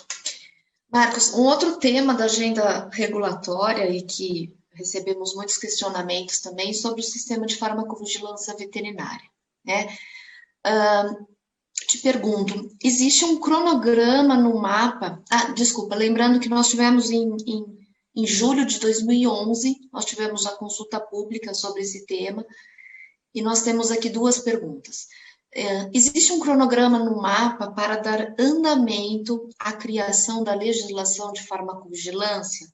Marcos, um outro tema da agenda regulatória e que recebemos muitos questionamentos também sobre o sistema de farmacovigilância veterinária, né? Te pergunto, existe um cronograma no mapa? Desculpa, lembrando que nós tivemos em julho de 2011, nós tivemos a consulta pública sobre esse tema e nós temos aqui duas perguntas. Existe um cronograma no mapa para dar andamento à criação da legislação de farmacovigilância?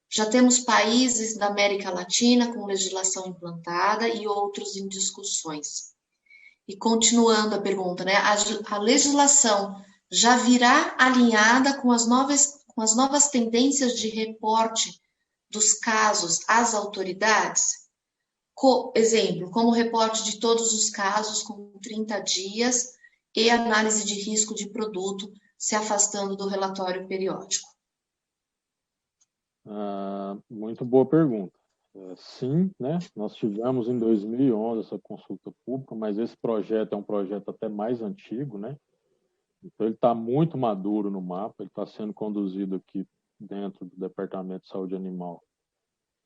Já temos países da América Latina com legislação implantada e outros em discussões. E continuando a pergunta, né? A legislação já virá alinhada com as novas tendências de reporte dos casos às autoridades? Exemplo, como reporte de todos os casos com 30 dias e análise de risco de produto se afastando do relatório periódico. Muito boa pergunta. Sim, né? Nós tivemos em 2011 essa consulta pública, mas esse projeto é um projeto até mais antigo, né? Então ele está muito maduro no mapa, ele está sendo conduzido aqui dentro do Departamento de Saúde Animal,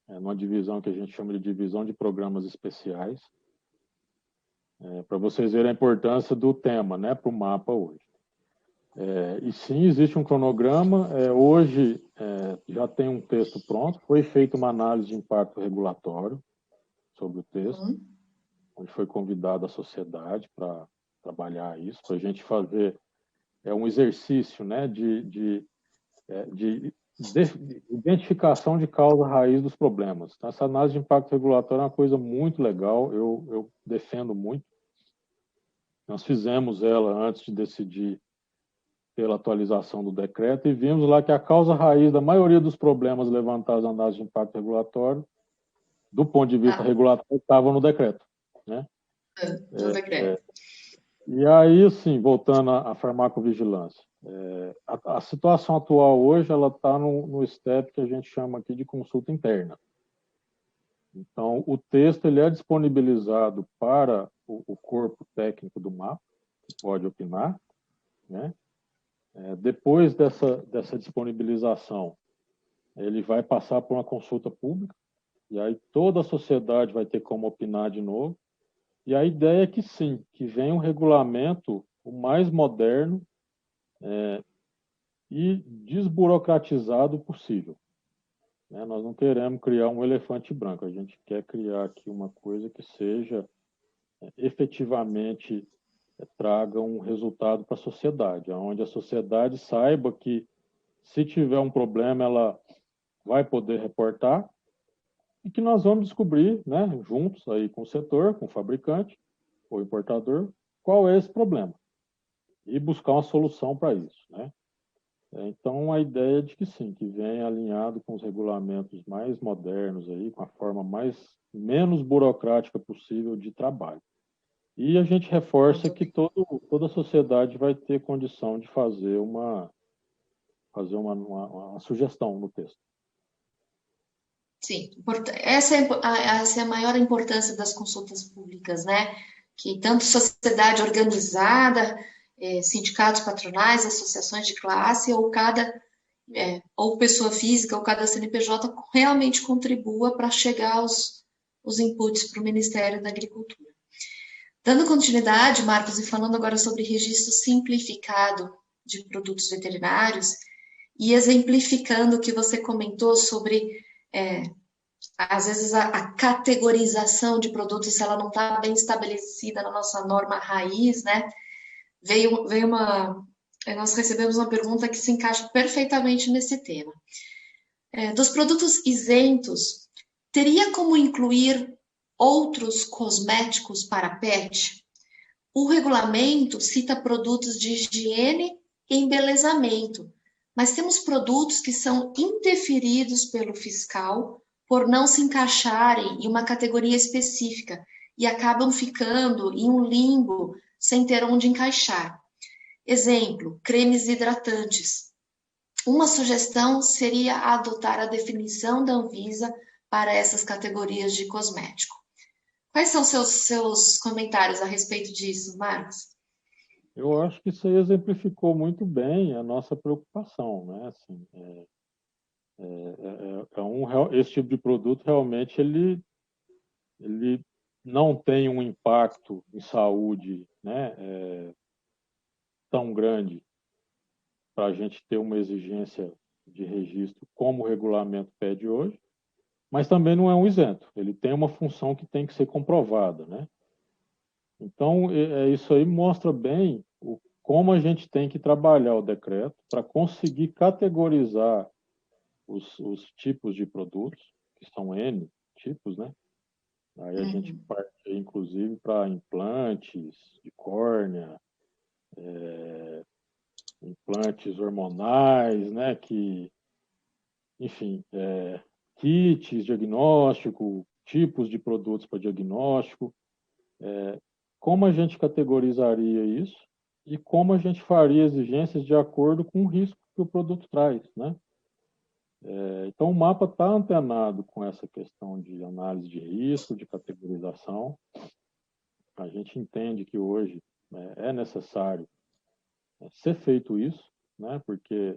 numa divisão que a gente chama de divisão de programas especiais, para vocês verem a importância do tema, né, para o mapa hoje. E sim, existe um cronograma. Hoje já tem um texto pronto, foi feita uma análise de impacto regulatório sobre o texto, onde foi convidada a sociedade para trabalhar isso, para a gente fazer um exercício, né, de identificação de causa raiz dos problemas. Então, essa análise de impacto regulatório é uma coisa muito legal, eu defendo muito. Nós fizemos ela antes de decidir pela atualização do decreto e vimos lá que a causa raiz da maioria dos problemas levantados na análise de impacto regulatório, do ponto de vista regulatório, estava no decreto. Né? No decreto. E aí, assim, voltando à farmacovigilância, a situação atual hoje ela está no step que a gente chama aqui de consulta interna. Então, o texto ele é disponibilizado para o corpo técnico do MAPA, que pode opinar, né? Depois dessa disponibilização, ele vai passar por uma consulta pública, e aí toda a sociedade vai ter como opinar de novo. E a ideia é que sim, que venha um regulamento o mais moderno e desburocratizado possível. Nós não queremos criar um elefante branco, a gente quer criar aqui uma coisa que seja efetivamente traga um resultado para a sociedade, onde a sociedade saiba que se tiver um problema ela vai poder reportar e que nós vamos descobrir, né, juntos aí com o setor, com o fabricante ou importador, qual é esse problema e buscar uma solução para isso, né? Então, a ideia é de que sim, que venha alinhado com os regulamentos mais modernos, aí, com a forma menos burocrática possível de trabalho. E a gente reforça que toda a sociedade vai ter condição de fazer uma sugestão no texto. Sim, essa é a maior importância das consultas públicas, né? Que tanto sociedade organizada, sindicatos patronais, associações de classe, ou pessoa física, ou cada CNPJ realmente contribua para chegar os inputs para o Ministério da Agricultura. Dando continuidade, Marcos, e falando agora sobre registro simplificado de produtos veterinários, e exemplificando o que você comentou sobre, às vezes, a categorização de produtos, se ela não está bem estabelecida na nossa norma raiz, né? Nós recebemos uma pergunta que se encaixa perfeitamente nesse tema. Dos produtos isentos, teria como incluir outros cosméticos para pet? O regulamento cita produtos de higiene e embelezamento, mas temos produtos que são interferidos pelo fiscal por não se encaixarem em uma categoria específica e acabam ficando em um limbo sem ter onde encaixar. Exemplo, cremes hidratantes. Uma sugestão seria adotar a definição da Anvisa para essas categorias de cosmético. Quais são seus comentários a respeito disso, Marcos? Eu acho que isso aí exemplificou muito bem a nossa preocupação, né? Assim, esse tipo de produto realmente ele não tem um impacto em saúde, né, tão grande para a gente ter uma exigência de registro como o regulamento pede hoje, mas também não é um isento. Ele tem uma função que tem que ser comprovada, né? Então, isso aí mostra bem como a gente tem que trabalhar o decreto para conseguir categorizar os tipos de produtos, que são N tipos, né? Aí a gente parte, inclusive, para implantes de córnea, implantes hormonais, né? Enfim, kits diagnóstico, tipos de produtos para diagnóstico. Como a gente categorizaria isso e como a gente faria exigências de acordo com o risco que o produto traz, né? Então, o mapa está antenado com essa questão de análise de risco, de categorização. A gente entende que hoje é necessário ser feito isso, né? Porque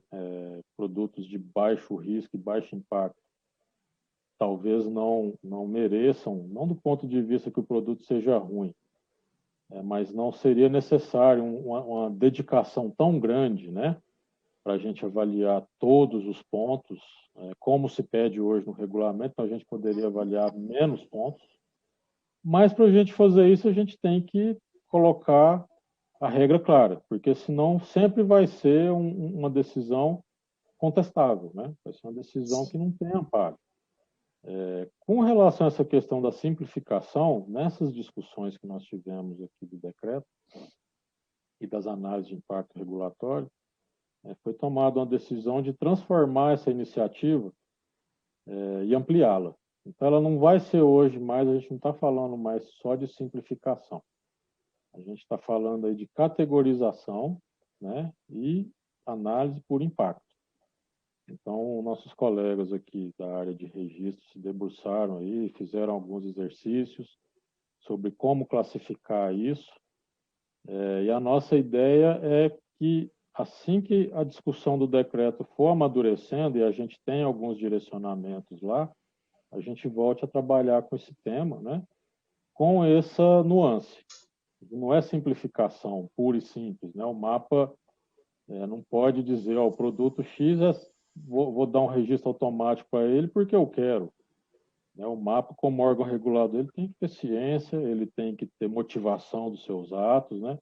produtos de baixo risco e baixo impacto talvez não mereçam, não do ponto de vista que o produto seja ruim, mas não seria necessário uma dedicação tão grande, né? Para a gente avaliar todos os pontos, como se pede hoje no regulamento, a gente poderia avaliar menos pontos, mas para a gente fazer isso, a gente tem que colocar a regra clara, porque senão sempre vai ser uma decisão contestável, né? Vai ser uma decisão que não tem amparo. Com relação a essa questão da simplificação, nessas discussões que nós tivemos aqui do decreto e das análises de impacto regulatório, foi tomada uma decisão de transformar essa iniciativa e ampliá-la. Então, ela não vai ser hoje mais, a gente não está falando mais só de simplificação. A gente está falando aí de categorização, né, e análise por impacto. Então, nossos colegas aqui da área de registro se debruçaram aí, fizeram alguns exercícios sobre como classificar isso. E a nossa ideia é que, assim que a discussão do decreto for amadurecendo e a gente tem alguns direcionamentos lá, a gente volte a trabalhar com esse tema, né? Com essa nuance. Não é simplificação pura e simples, né? O mapa não pode dizer, ó, o produto X, vou dar um registro automático para ele porque eu quero. Né? O mapa, como órgão regulador, ele tem que ter ciência, ele tem que ter motivação dos seus atos, né?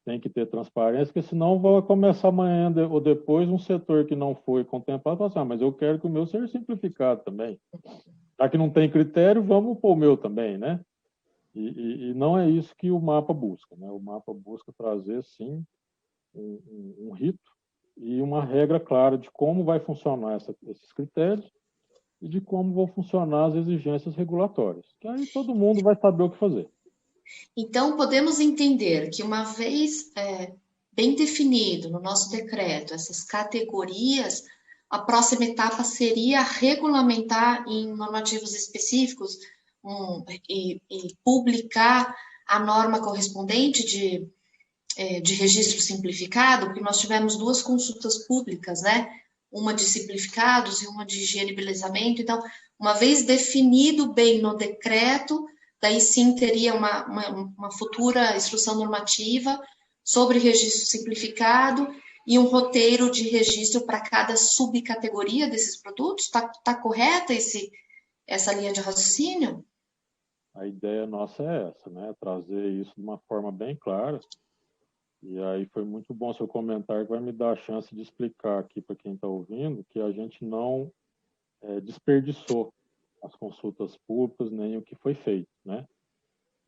Tem que ter transparência, porque senão vai começar amanhã ou depois um setor que não foi contemplado e falar assim, mas eu quero que o meu seja simplificado também. Já que não tem critério, vamos pôr o meu também, né? E não é isso que o mapa busca, né? O mapa busca trazer, sim, um rito e uma regra clara de como vai funcionar esses critérios e de como vão funcionar as exigências regulatórias. Que aí todo mundo vai saber o que fazer. Então, podemos entender que uma vez bem definido no nosso decreto essas categorias, a próxima etapa seria regulamentar em normativos específicos e publicar a norma correspondente de registro simplificado, porque nós tivemos duas consultas públicas, né? Uma de simplificados e uma de higiene e belezamento. Então, uma vez definido bem no decreto, daí sim teria uma futura instrução normativa sobre registro simplificado e um roteiro de registro para cada subcategoria desses produtos. Está correta essa linha de raciocínio? A ideia nossa é essa, né? Trazer isso de uma forma bem clara. E aí foi muito bom seu comentário, que vai me dar a chance de explicar aqui para quem está ouvindo que a gente não desperdiçou as consultas públicas nem o que foi feito, né?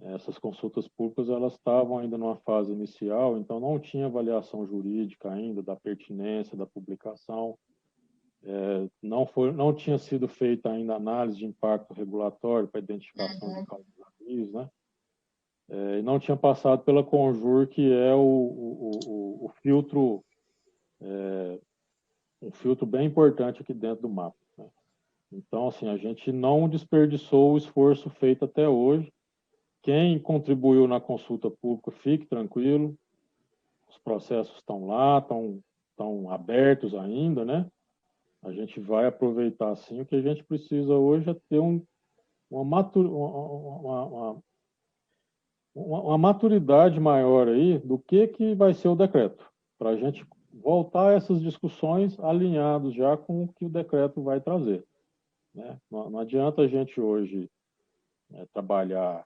Essas consultas públicas elas estavam ainda numa fase inicial, então não tinha avaliação jurídica ainda da pertinência da publicação, não tinha sido feita ainda análise de impacto regulatório para identificação de causas avisos, né? E não tinha passado pela Conjur, que é o filtro, um filtro bem importante aqui dentro do mapa, né? Então, assim, a gente não desperdiçou o esforço feito até hoje. Quem contribuiu na consulta pública, fique tranquilo, os processos estão lá, estão abertos ainda, né? A gente vai aproveitar, sim. O que a gente precisa hoje é ter uma maturidade maior aí do que vai ser o decreto, para a gente voltar a essas discussões alinhados já com o que o decreto vai trazer, né? Não adianta a gente hoje trabalhar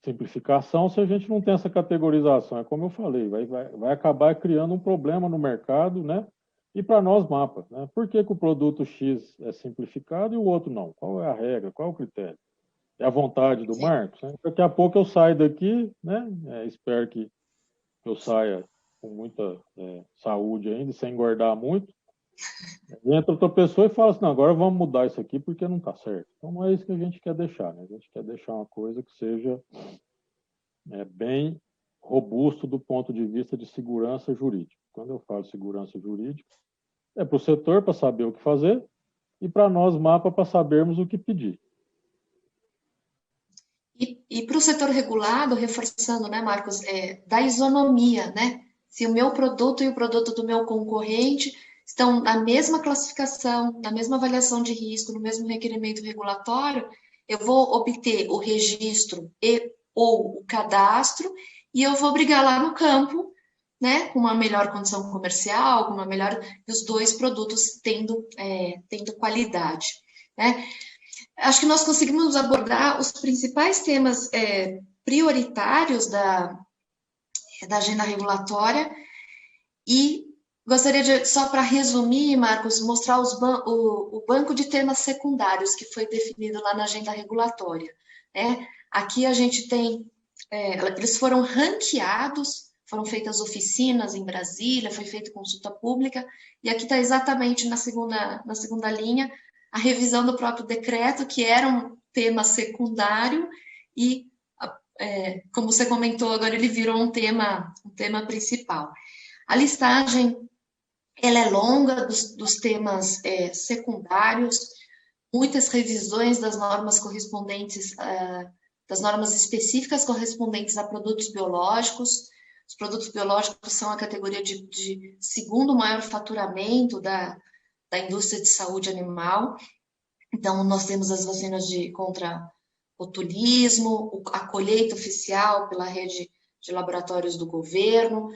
simplificação se a gente não tem essa categorização. É como eu falei, vai acabar criando um problema no mercado, né? E para nós, mapa, né? Por que o produto X é simplificado e o outro não? Qual é a regra? Qual é o critério? É a vontade do Marcos, né? Daqui a pouco eu saio daqui, né? Espero que eu saia com muita saúde ainda, sem engordar muito. Entra outra pessoa e fala assim, não, agora vamos mudar isso aqui porque não está certo. Então não é isso que a gente quer deixar, né? A gente quer deixar uma coisa que seja bem robusto do ponto de vista de segurança jurídica. Quando eu falo segurança jurídica, é para o setor para saber o que fazer e para nós, mapa, para sabermos o que pedir. E para o setor regulado, reforçando, né, Marcos, da isonomia, né? Se o meu produto e o produto do meu concorrente estão na mesma classificação, na mesma avaliação de risco, no mesmo requerimento regulatório, eu vou obter o registro ou o cadastro e eu vou brigar lá no campo, né, com uma melhor condição comercial, com uma melhor, os dois produtos tendo qualidade, né? Acho que nós conseguimos abordar os principais temas prioritários da agenda regulatória e gostaria de, só para resumir, Marcos, mostrar o banco de temas secundários que foi definido lá na agenda regulatória, né? Aqui a gente tem, eles foram ranqueados, foram feitas oficinas em Brasília, foi feita consulta pública, e aqui está exatamente na segunda linha, a revisão do próprio decreto, que era um tema secundário, e, como você comentou, agora ele virou um tema principal. A listagem Ela é longa, dos temas secundários, muitas revisões das normas correspondentes, das normas específicas correspondentes a produtos biológicos. Os produtos biológicos são a categoria de segundo maior faturamento da indústria de saúde animal. Então, nós temos as vacinas contra botulismo, a colheita oficial pela rede de laboratórios do governo,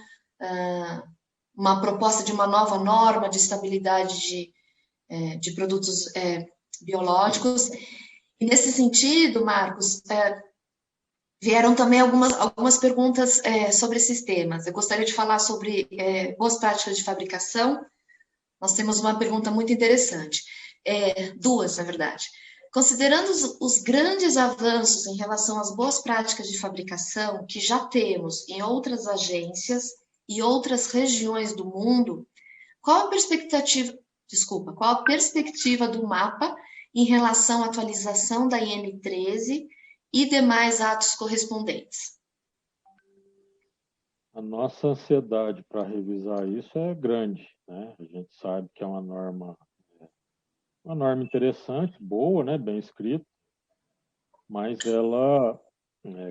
uma proposta de uma nova norma de estabilidade de produtos biológicos. E nesse sentido, Marcos, vieram também algumas perguntas sobre esses temas. Eu gostaria de falar sobre boas práticas de fabricação. Nós temos uma pergunta muito interessante, duas, na verdade. Considerando os grandes avanços em relação às boas práticas de fabricação que já temos em outras agências e outras regiões do mundo, qual a perspectiva do mapa em relação à atualização da IN 13 e demais atos correspondentes? A nossa ansiedade para revisar isso é grande, né? A gente sabe que é uma norma interessante, boa, né? Bem escrita, mas ela,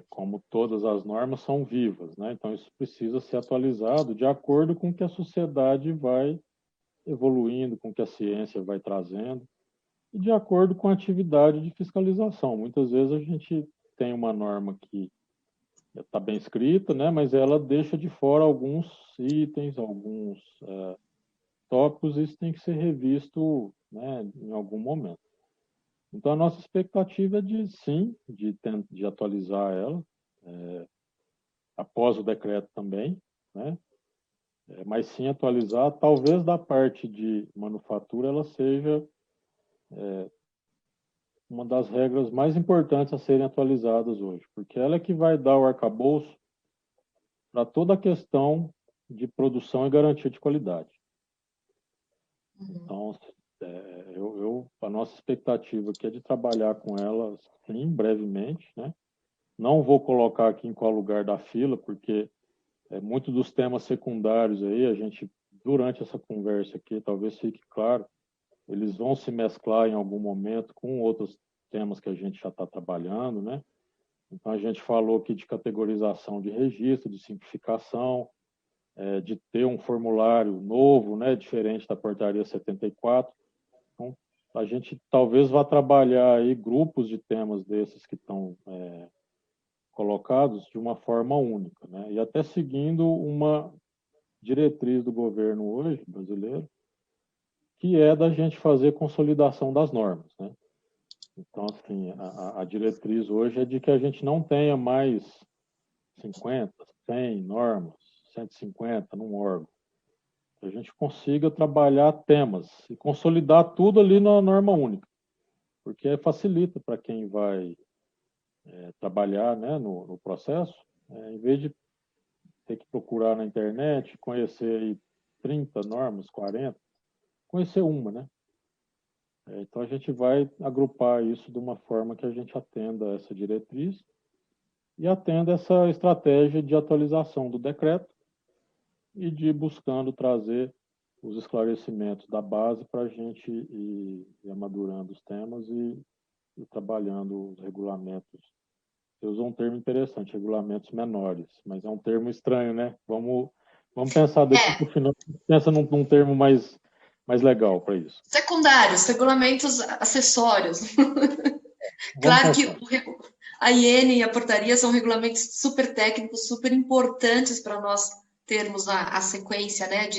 como todas as normas, são vivas, né? Então isso precisa ser atualizado de acordo com o que a sociedade vai evoluindo, com o que a ciência vai trazendo, e de acordo com a atividade de fiscalização. Muitas vezes a gente tem uma norma que está bem escrita, né, mas ela deixa de fora alguns itens, alguns tópicos, e isso tem que ser revisto, né, em algum momento. Então, a nossa expectativa é de atualizar ela, após o decreto também, né, mas sim atualizar, talvez da parte de manufatura ela seja uma das regras mais importantes a serem atualizadas hoje, porque ela é que vai dar o arcabouço para toda a questão de produção e garantia de qualidade. Então, a nossa expectativa aqui é de trabalhar com ela, sim, brevemente, né? Não vou colocar aqui em qual lugar da fila, porque muitos dos temas secundários aí, a gente, durante essa conversa aqui, talvez fique claro, eles vão se mesclar em algum momento com outros temas que a gente já está trabalhando, né? Então, a gente falou aqui de categorização de registro, de simplificação, de ter um formulário novo, né, diferente da portaria 74. Então, a gente talvez vá trabalhar aí grupos de temas desses que estão colocados de uma forma única, né? E até seguindo uma diretriz do governo hoje, brasileiro, que é da gente fazer consolidação das normas, né? Então, assim, a diretriz hoje é de que a gente não tenha mais 50, 100 normas, 150 num órgão. Que a gente consiga trabalhar temas e consolidar tudo ali na norma única, porque facilita para quem vai trabalhar, né, no processo, em vez de ter que procurar na internet, conhecer aí 30 normas, 40, conhecer uma, né? Então, a gente vai agrupar isso de uma forma que a gente atenda essa diretriz e atenda essa estratégia de atualização do decreto e de buscando trazer os esclarecimentos da base para a gente ir amadurando os temas e trabalhando os regulamentos. Você usou um termo interessante, regulamentos menores, mas é um termo estranho, né? Vamos pensar daqui para o final, pensa num termo mais legal para isso. Secundários, regulamentos acessórios. Claro que a IN e a portaria são regulamentos super técnicos, super importantes para nós termos a sequência, né,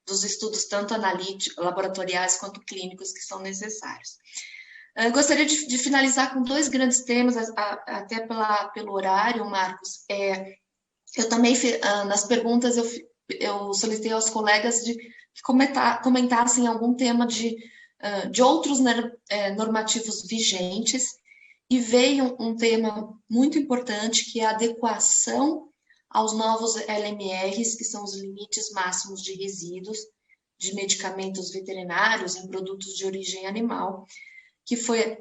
dos estudos tanto analíticos, laboratoriais quanto clínicos que são necessários. Gostaria de finalizar com dois grandes temas, até pelo horário, Marcos. Eu também, nas perguntas, eu solicitei aos colegas que comentassem algum tema de outros normativos vigentes, e veio um tema muito importante, que é a adequação aos novos LMRs, que são os limites máximos de resíduos de medicamentos veterinários em produtos de origem animal, que foi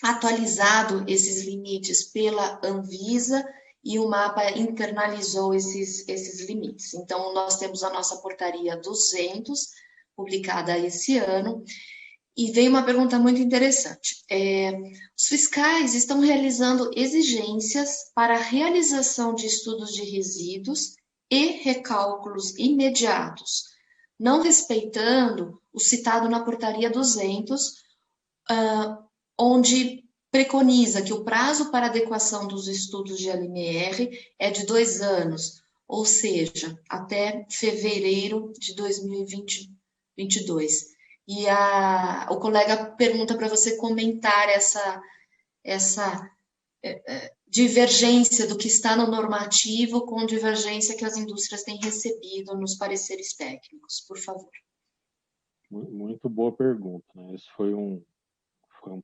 atualizado esses limites pela Anvisa, e o mapa internalizou esses limites. Então, nós temos a nossa portaria 200, publicada esse ano. E veio uma pergunta muito interessante. Os fiscais estão realizando exigências para a realização de estudos de resíduos e recálculos imediatos, não respeitando o citado na Portaria 200, onde preconiza que o prazo para adequação dos estudos de LMR é de 2 anos, ou seja, até fevereiro de 2022. E o colega pergunta para você comentar essa divergência do que está no normativo com divergência que as indústrias têm recebido nos pareceres técnicos, por favor. Muito boa pergunta, né? Esse foi um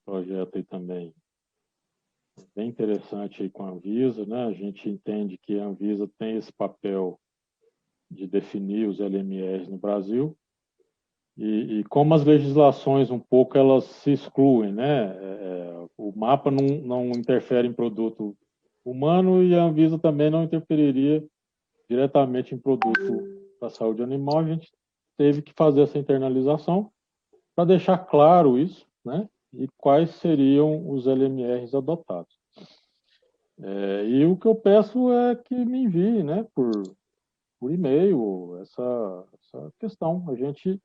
projeto aí também bem interessante aí com a Anvisa, né? A gente entende que a Anvisa tem esse papel de definir os LMRs no Brasil, e como as legislações um pouco elas se excluem, né? O mapa não interfere em produto humano e a Anvisa também não interferiria diretamente em produto da saúde animal. A gente teve que fazer essa internalização para deixar claro isso, né? E quais seriam os LMRs adotados. E o que eu peço é que me envie, né, por e-mail essa questão. A gente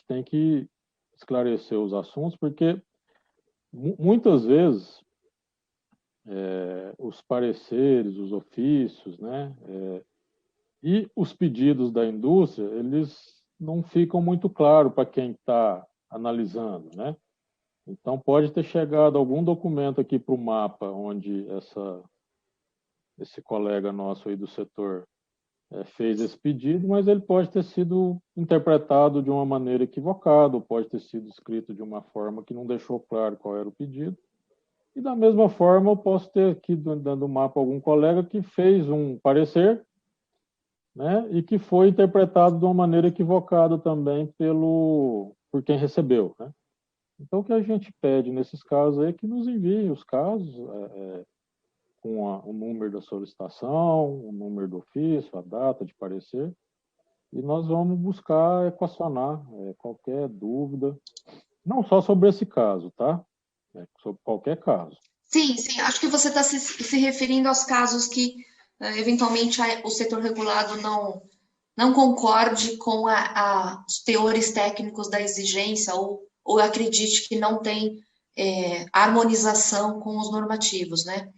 tem que esclarecer os assuntos, porque muitas vezes os pareceres, os ofícios, né, e os pedidos da indústria, eles não ficam muito claros para quem está analisando, né? Então, pode ter chegado algum documento aqui para o mapa, onde esse colega nosso aí do setor fez esse pedido, mas ele pode ter sido interpretado de uma maneira equivocada, ou pode ter sido escrito de uma forma que não deixou claro qual era o pedido. E da mesma forma, eu posso ter aqui dentro do mapa algum colega que fez um parecer, né, e que foi interpretado de uma maneira equivocada também por quem recebeu, né? Então, o que a gente pede nesses casos é que nos enviem os casos com o número da solicitação, o número do ofício, a data de parecer, e nós vamos buscar equacionar qualquer dúvida, não só sobre esse caso, tá? Sobre qualquer caso. Sim, acho que você está se referindo aos casos que, eventualmente, o setor regulado não concorde com os teores técnicos da exigência ou acredite que não tem harmonização com os normativos, né?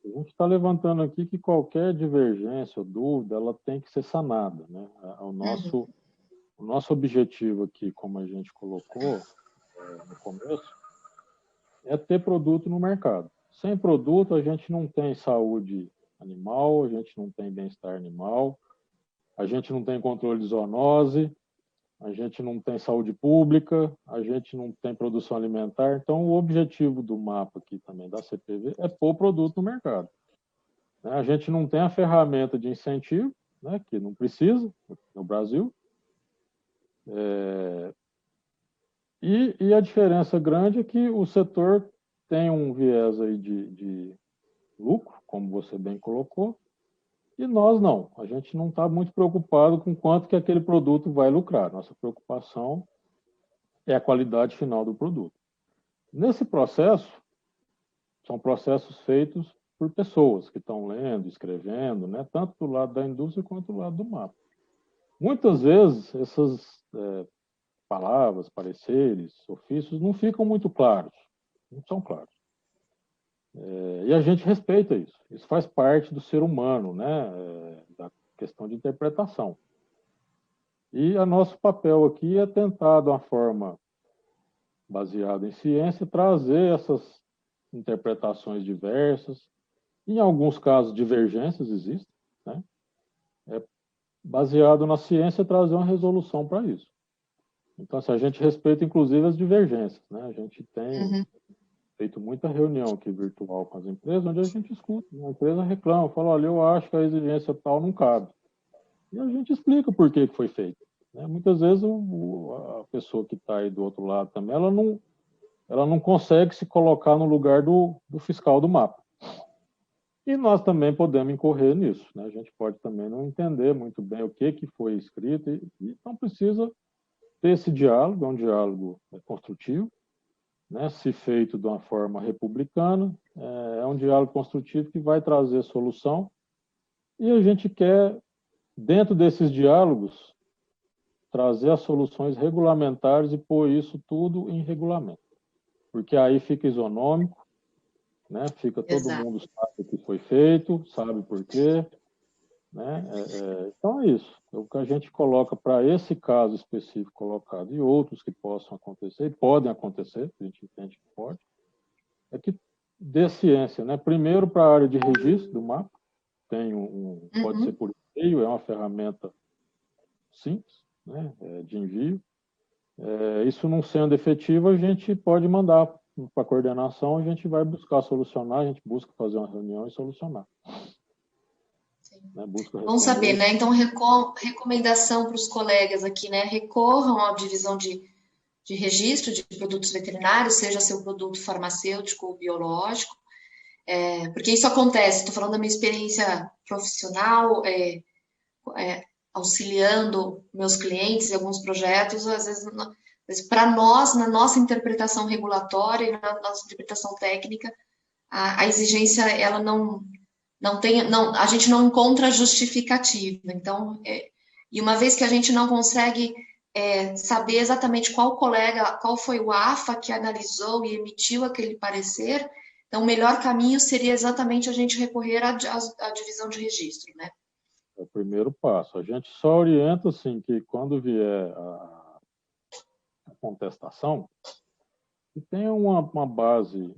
A gente está levantando aqui que qualquer divergência ou dúvida, ela tem que ser sanada, né? O nosso objetivo aqui, como a gente colocou no começo, é ter produto no mercado. Sem produto, a gente não tem saúde animal, a gente não tem bem-estar animal, a gente não tem controle de zoonose, a gente não tem saúde pública, a gente não tem produção alimentar. Então, o objetivo do mapa aqui também da CPV é pôr o produto no mercado. A gente não tem a ferramenta de incentivo, né, que não precisa no Brasil. E a diferença grande é que o setor tem um viés aí de lucro, como você bem colocou, e nós não. A gente não está muito preocupado com quanto que aquele produto vai lucrar. Nossa preocupação é a qualidade final do produto. Nesse processo, são processos feitos por pessoas que estão lendo, escrevendo, né, tanto do lado da indústria quanto do lado do mapa. Muitas vezes, essas palavras, pareceres, ofícios, não ficam muito claros, não são claros. E a gente respeita isso. Isso faz parte do ser humano, né, da questão de interpretação. E o nosso papel aqui é tentar, de uma forma baseada em ciência, trazer essas interpretações diversas. Em alguns casos, divergências existem, né? Baseado na ciência, trazer uma resolução para isso. Então, assim, a gente respeita, inclusive, as divergências, né? A gente tem feito muita reunião aqui virtual com as empresas, onde a gente escuta. A empresa reclama, fala, olha, eu acho que a exigência tal não cabe. E a gente explica por que foi feito. Né? Muitas vezes a pessoa que está aí do outro lado também, ela não consegue se colocar no lugar do fiscal do mapa. E nós também podemos incorrer nisso, né? A gente pode também não entender muito bem o que foi escrito, e então precisa ter esse diálogo, é um diálogo construtivo, né? Se feito de uma forma republicana, é um diálogo construtivo que vai trazer solução, e a gente quer, dentro desses diálogos, trazer as soluções regulamentares e pôr isso tudo em regulamento, porque aí fica isonômico, né? Fica todo Exato. mundo sabe o que foi feito, sabe por quê, né? Então é isso. O que a gente coloca para esse caso específico colocado e outros que possam acontecer, e podem acontecer, a gente entende que pode, é que dê ciência, né? Primeiro para a área de registro do mapa, tem pode ser Uhum. por e-mail, é uma ferramenta simples, né? De envio. Isso não sendo efetivo, a gente pode mandar para a coordenação, a gente vai buscar solucionar, a gente busca fazer uma reunião e solucionar, né? Busca Bom saber, responder. né? Então, recomendação para os colegas aqui, né? Recorram à divisão de registro de produtos veterinários, seja seu produto farmacêutico ou biológico, porque isso acontece. Estou falando da minha experiência profissional, auxiliando meus clientes em alguns projetos, às vezes para nós, na nossa interpretação regulatória e na nossa interpretação técnica, a exigência ela não tem, não, a gente não encontra justificativa. Então, e uma vez que a gente não consegue saber exatamente qual colega, qual foi o AFA que analisou e emitiu aquele parecer, então o melhor caminho seria exatamente a gente recorrer à divisão de registro, né? É o primeiro passo. A gente só orienta assim que quando vier a contestação, que tenha uma base,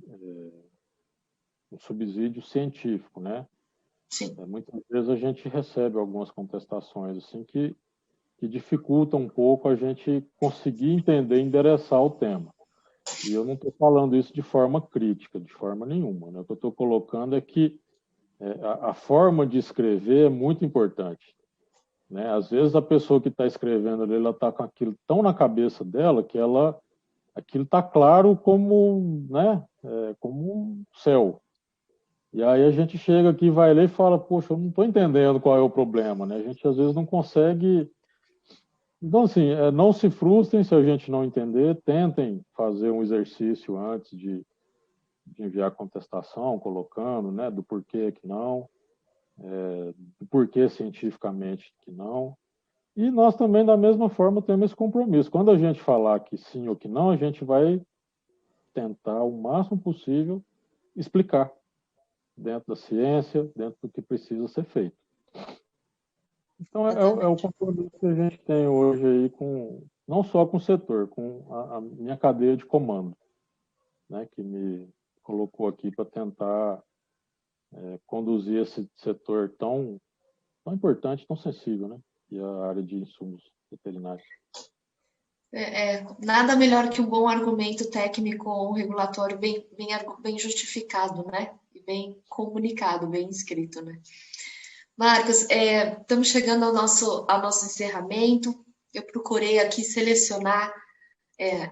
um subsídio científico, né? Sim. Muitas vezes a gente recebe algumas contestações assim que dificultam um pouco a gente conseguir entender e endereçar o tema. E eu não estou falando isso de forma crítica, de forma nenhuma, né? O que eu estou colocando é que a forma de escrever é muito importante, né? Às vezes a pessoa que está escrevendo ali, ela está com aquilo tão na cabeça dela que aquilo está claro como, né, como um céu. E aí a gente chega aqui, vai ler e fala, poxa, eu não estou entendendo qual é o problema, né? A gente às vezes não consegue. Então, assim, não se frustrem se a gente não entender, tentem fazer um exercício antes de enviar contestação, colocando, né, do porquê que não, do porquê cientificamente que não. E nós também, da mesma forma, temos esse compromisso. Quando a gente falar que sim ou que não, a gente vai tentar o máximo possível explicar dentro da ciência, dentro do que precisa ser feito. Então, é o Exatamente. compromisso que a gente tem hoje aí não só com o setor, com a minha cadeia de comando, né, que me colocou aqui para tentar conduzir esse setor tão importante, tão sensível, né, que é a área de insumos veterinários. Nada melhor que um bom argumento técnico ou um regulatório bem justificado, né? E bem comunicado, bem escrito, né? Marcos, estamos chegando ao nosso encerramento. Eu procurei aqui selecionar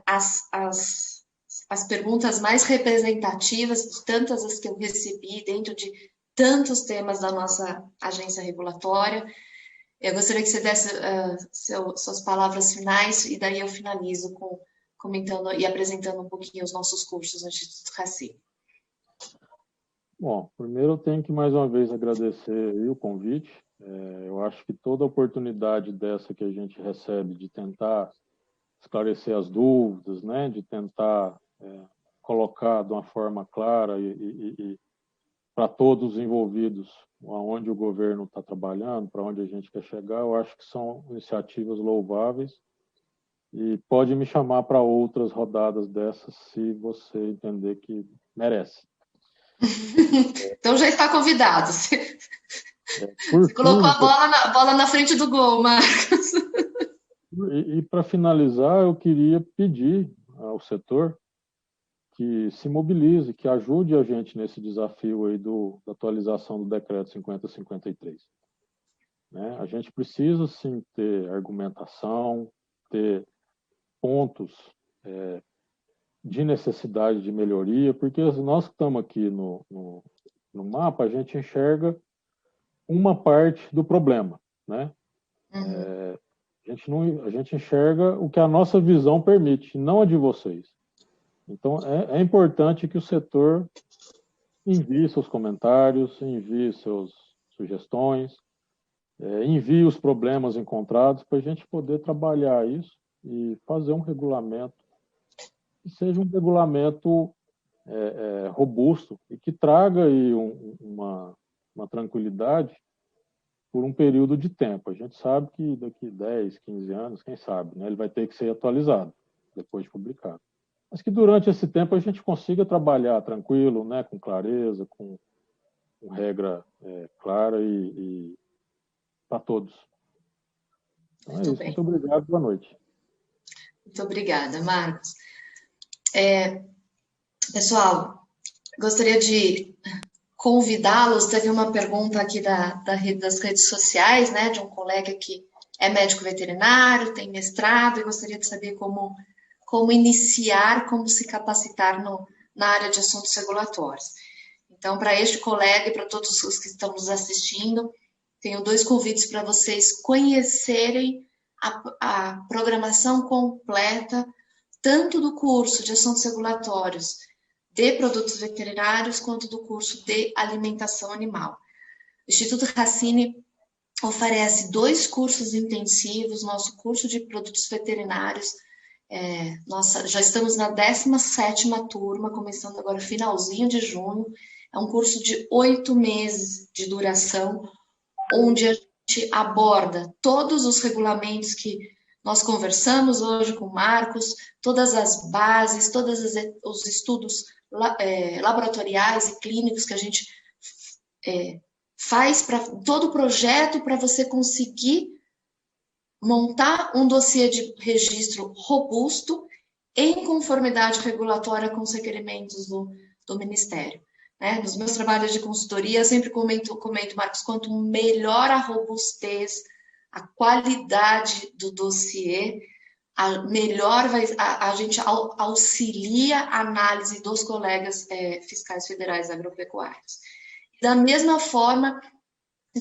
as perguntas mais representativas, de tantas as que eu recebi dentro de tantos temas da nossa agência regulatória. Eu gostaria que você desse suas palavras finais e daí eu finalizo comentando e apresentando um pouquinho os nossos cursos no Instituto Raci. Bom, primeiro eu tenho que mais uma vez agradecer aí o convite. Eu acho que toda oportunidade dessa que a gente recebe de tentar esclarecer as dúvidas, né, de tentar colocar de uma forma clara e para todos os envolvidos aonde o governo está trabalhando, para onde a gente quer chegar, eu acho que são iniciativas louváveis e pode me chamar para outras rodadas dessas se você entender que merece. Então já está convidado. Por Você colocou fim, a bola na frente do gol, Marcos. e para finalizar, eu queria pedir ao setor que se mobilize, que ajude a gente nesse desafio aí da atualização do decreto 5053. Né? A gente precisa, sim, ter argumentação, ter pontos de necessidade de melhoria, porque nós que estamos aqui no mapa, a gente enxerga uma parte do problema, né? A gente enxerga o que a nossa visão permite, não a de vocês. Então, é importante que o setor envie seus comentários, envie suas sugestões, envie os problemas encontrados para a gente poder trabalhar isso e fazer um regulamento que seja um regulamento robusto e que traga aí uma tranquilidade por um período de tempo. A gente sabe que daqui 10, 15 anos, quem sabe, né, ele vai ter que ser atualizado depois de publicado. Mas que durante esse tempo a gente consiga trabalhar tranquilo, né, com clareza, com regra clara e para todos. Então é isso. Muito obrigado. Boa noite. Muito obrigada, Marcos. Pessoal, gostaria de convidá-los. Teve uma pergunta aqui das redes sociais, né, de um colega que é médico veterinário, tem mestrado e gostaria de saber como iniciar, como se capacitar na área de assuntos regulatórios. Então, para este colega e para todos os que estão nos assistindo, tenho 2 convites para vocês conhecerem a programação completa, tanto do curso de assuntos regulatórios de produtos veterinários, quanto do curso de alimentação animal. O Instituto Racine oferece 2 cursos intensivos, nosso curso de produtos veterinários, já estamos na 17ª turma, começando agora finalzinho de junho, é um curso de 8 meses de duração, onde a gente aborda todos os regulamentos que nós conversamos hoje com o Marcos, todas as bases, todos os estudos laboratoriais e clínicos que a gente faz para todo o projeto para você conseguir montar um dossiê de registro robusto em conformidade regulatória com os requerimentos do Ministério. Nos meus trabalhos de consultoria, eu sempre comento, Marcos, quanto melhor a robustez, a qualidade do dossiê, melhor a gente auxilia a análise dos colegas fiscais federais agropecuários. Da mesma forma,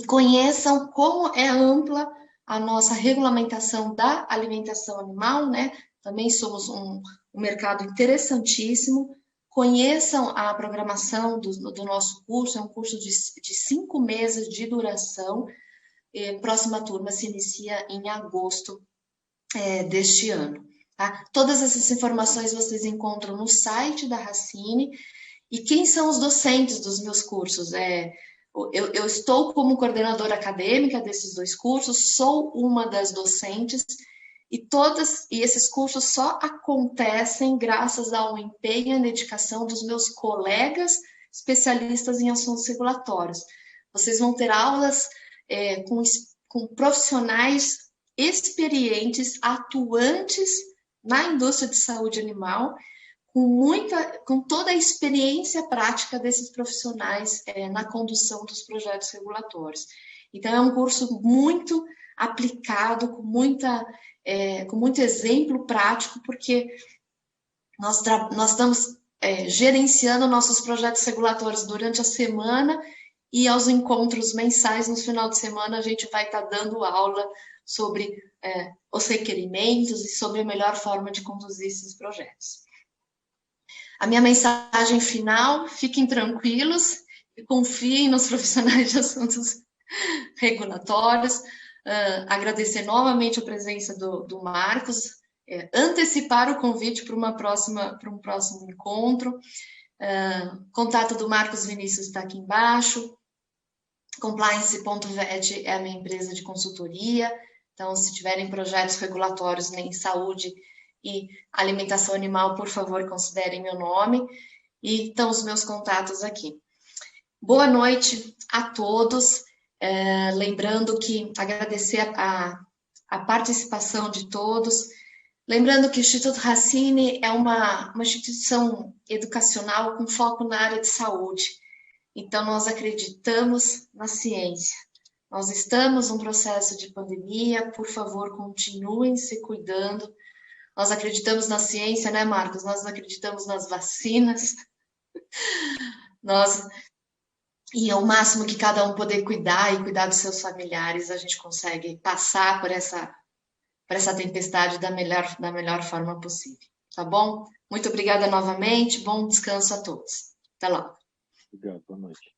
conheçam como é ampla a nossa regulamentação da alimentação animal, né? Também somos um mercado interessantíssimo. Conheçam a programação do nosso curso, é um curso de 5 meses de duração. Próxima turma se inicia em agosto deste ano. Tá? Todas essas informações vocês encontram no site da Racine. E quem são os docentes dos meus cursos? Eu estou como coordenadora acadêmica desses 2 cursos, sou uma das docentes, e esses cursos só acontecem graças ao empenho e dedicação dos meus colegas especialistas em assuntos regulatórios. Vocês vão ter aulas com profissionais experientes, atuantes na indústria de saúde animal, com toda a experiência prática desses profissionais na condução dos projetos regulatórios. Então, é um curso muito aplicado, com muito exemplo prático, porque nós estamos gerenciando nossos projetos regulatórios durante a semana e aos encontros mensais, no final de semana, a gente vai estar dando aula sobre os requerimentos e sobre a melhor forma de conduzir esses projetos. A minha mensagem final, fiquem tranquilos e confiem nos profissionais de assuntos regulatórios. Agradecer novamente a presença do Marcos, antecipar o convite para um próximo encontro. Contato do Marcos Vinícius está aqui embaixo. Compliance.vet é a minha empresa de consultoria. Então, se tiverem projetos regulatórios em saúde e alimentação animal, por favor, considerem meu nome. E estão os meus contatos aqui. Boa noite a todos. Lembrando que agradecer a participação de todos. Lembrando que o Instituto Racine é uma instituição educacional com foco na área de saúde. Então, nós acreditamos na ciência. Nós estamos num processo de pandemia, por favor, continuem se cuidando. Nós acreditamos na ciência, né, Marcos? Nós acreditamos nas vacinas. Nós E o máximo que cada um poder cuidar e cuidar dos seus familiares, a gente consegue passar por essa tempestade da melhor forma possível. Tá bom? Muito obrigada novamente. Bom descanso a todos. Até logo. Obrigado, boa noite.